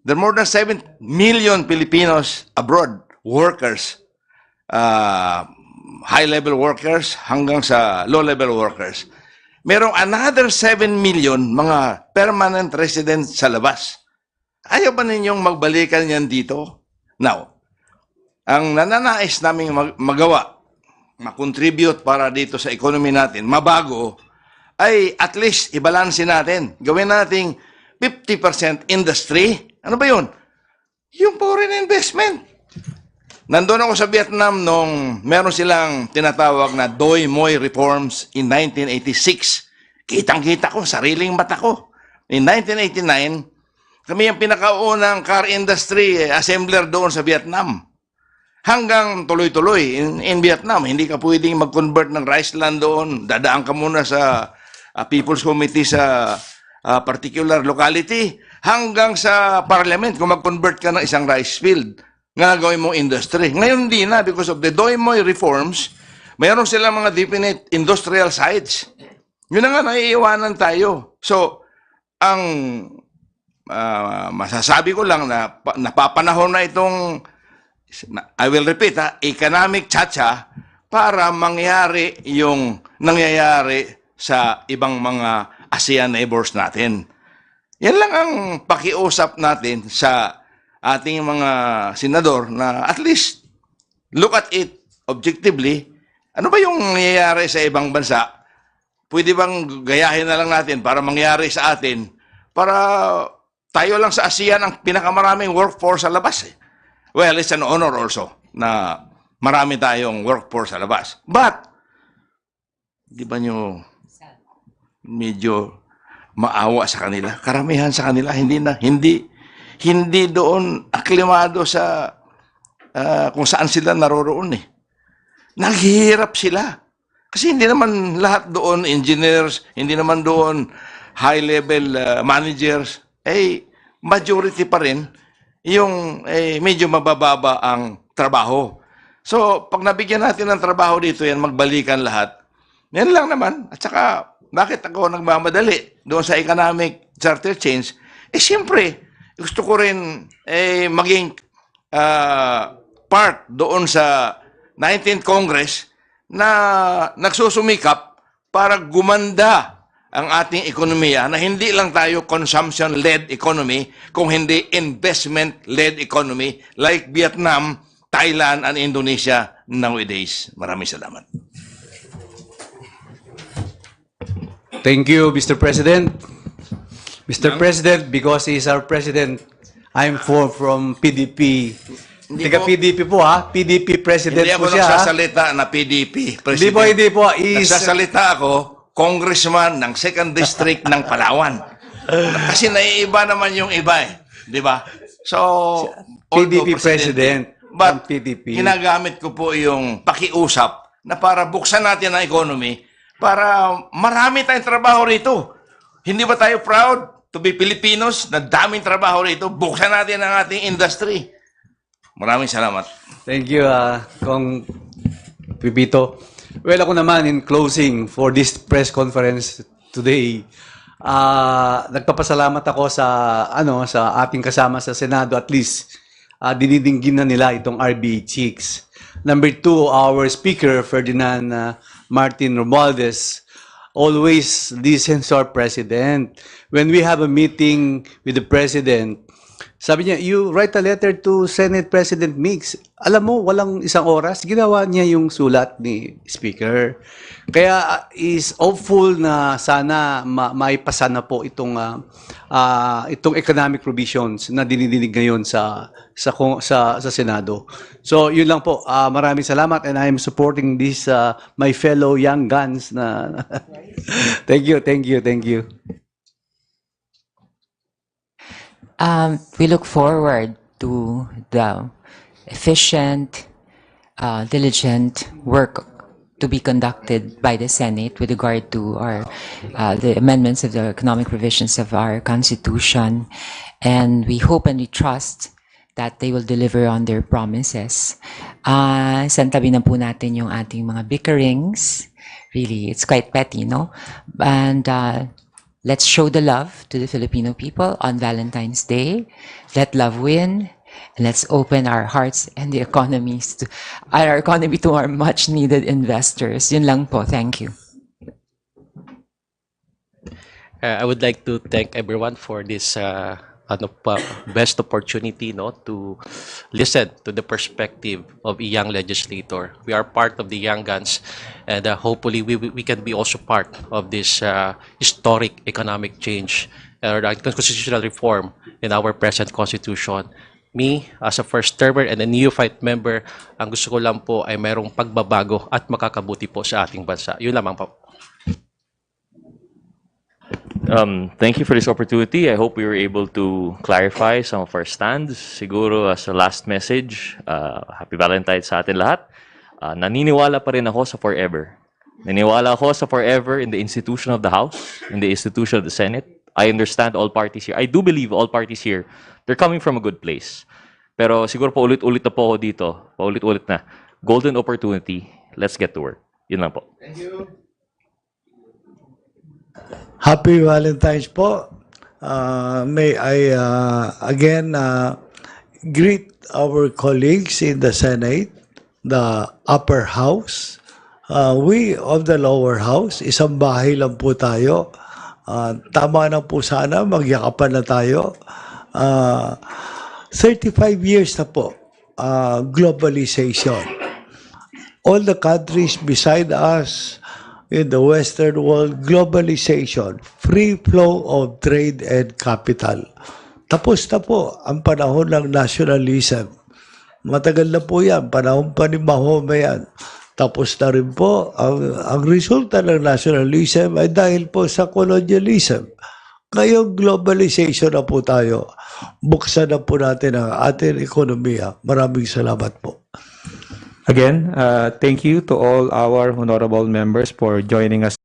There are more than 7 million Filipinos abroad, workers, high-level workers hanggang sa low-level workers. Merong another 7 million mga permanent residents sa labas. Ayaw ba ninyong magbalikan yan dito? Now, ang nananais namin magawa, makontribute para dito sa economy natin, mabago, ay at least ibalansin natin. Gawin nating 50% industry. Ano ba yun? Yung foreign investment. Nandun ako sa Vietnam nung meron silang tinatawag na Doi Moi reforms in 1986. Kitang-kita ko, sariling mata ko. In 1989, kami ang pinakaunang car industry assembler doon sa Vietnam. Hanggang tuloy-tuloy in Vietnam, hindi ka pwedeng mag-convert ng rice land doon. Dadaan ka muna sa People's Committee sa particular locality. Hanggang sa parliament, kung mag-convert ka ng isang rice field, nga gawin mong industry. Ngayon hindi na because of the Doi Moi reforms, mayroon silang mga definite industrial sites. Yun na nga, naiiwanan tayo. So, ang masasabi ko lang na napapanahon na itong, I will repeat, economic chacha para mangyari yung nangyayari sa ibang mga ASEAN neighbors natin. Yan lang ang pakiusap natin sa ating mga senador na at least look at it objectively. Ano ba yung nangyayari sa ibang bansa? Pwede bang gayahin na lang natin para mangyari sa atin para tayo lang sa ASEAN ang pinakamaraming workforce sa labas eh. Well, it's an honor also na marami tayong workforce sa labas. But, di ba nyo medyo maawa sa kanila? Karamihan sa kanila hindi doon aklimado sa kung saan sila naroroon eh. Naghihirap sila. Kasi hindi naman lahat doon engineers, hindi naman doon high-level managers. Majority pa rin yung medyo mabababa ang trabaho. So, pag nabigyan natin ng trabaho dito yan, magbalikan lahat. Yan lang naman. At saka, bakit ako nagmamadali doon sa economic charter change? Siyempre, gusto ko rin maging part doon sa 19th Congress na nagsusumikap para gumanda ang ating ekonomiya na hindi lang tayo consumption-led economy, kung hindi investment-led economy like Vietnam Thailand and Indonesia nowadays. Maraming salamat. Thank you, Mr. President. Mr. President, because he is our president, I'm from PDP. Tiga PDP po ha, PDP president Hindi po ako siya ha. nagsasalita na PDP. Hindi po, hindi po. Is, Nagsasalita ako, congressman ng 2nd District ng Palawan. Kasi naiiba naman yung iba eh. Di ba? So, PDP although president. But, PDP. ginagamit ko po yung pakiusap na para buksan natin ang economy para marami tayong trabaho rito. Hindi ba tayo proud to be Filipinos na daming trabaho rito? Buksan natin ang ating industry. Maraming salamat. Thank you, Kong Pipito. Well, ako naman in closing for this press conference today, nagpapasalamat ako sa sa ating kasama sa Senado, at least dinidinggin na nila itong RBA Chicks. Number 2, our speaker Ferdinand Martin Romualdez always listens to our president. When we have a meeting with the president, sabi niya, you write a letter to Senate President Mix. Alam mo, walang isang oras, ginawa niya yung sulat ni Speaker. Kaya is hopeful na sana maipasa na po itong economic provisions na dinidinig ngayon sa Senado. So, yun lang po. Maraming salamat, and I am supporting this my fellow young guns na Thank you. We look forward to the efficient, diligent work to be conducted by the Senate with regard to the amendments of the economic provisions of our Constitution. And we hope and we trust that they will deliver on their promises. Santabi na po natin yung ating mga bickerings. Really, it's quite petty, no? And let's show the love to the Filipino people on Valentine's Day. Let love win. And let's open our hearts and the our economy to our much needed investors. Yun lang po. Thank you. I would like to thank everyone for this best opportunity to listen to the perspective of a young legislator. We are part of the young guns, and hopefully we can be also part of this historic economic change or constitutional reform in our present constitution. Me, as a first-termer and a neophyte member, ang gusto ko lang po ay mayroong pagbabago at makakabuti po sa ating bansa. Yun lamang po. Thank you for this opportunity. I hope we were able to clarify some of our stands. Siguro as a last message, Happy Valentine's sa atin lahat. Naniniwala pa rin ako sa forever. Naniniwala ako sa forever in the institution of the House, in the institution of the Senate. I understand all parties here. I do believe all parties here, they're coming from a good place. Pero siguro paulit-ulit na po ako dito. Paulit-ulit na. Golden opportunity. Let's get to work. Yun lang po. Thank you. Happy Valentine's po. May I again greet our colleagues in the Senate, the upper house. We of the lower house, isang bahay lang po tayo. Tama na po sana, magyakapan na tayo. 35 years na po, globalization. All the countries beside us in the Western world, globalization, free flow of trade and capital. Tapos na po ang panahon ng nationalism. Matagal na po yan, panahon pa ni Mahoma yan. Tapos na rin po, ang resulta ng nationalism ay dahil po sa colonialism. Ngayon, globalization na po tayo. Buksan na po natin ang ating ekonomiya. Maraming salamat po. Again, thank you to all our honorable members for joining us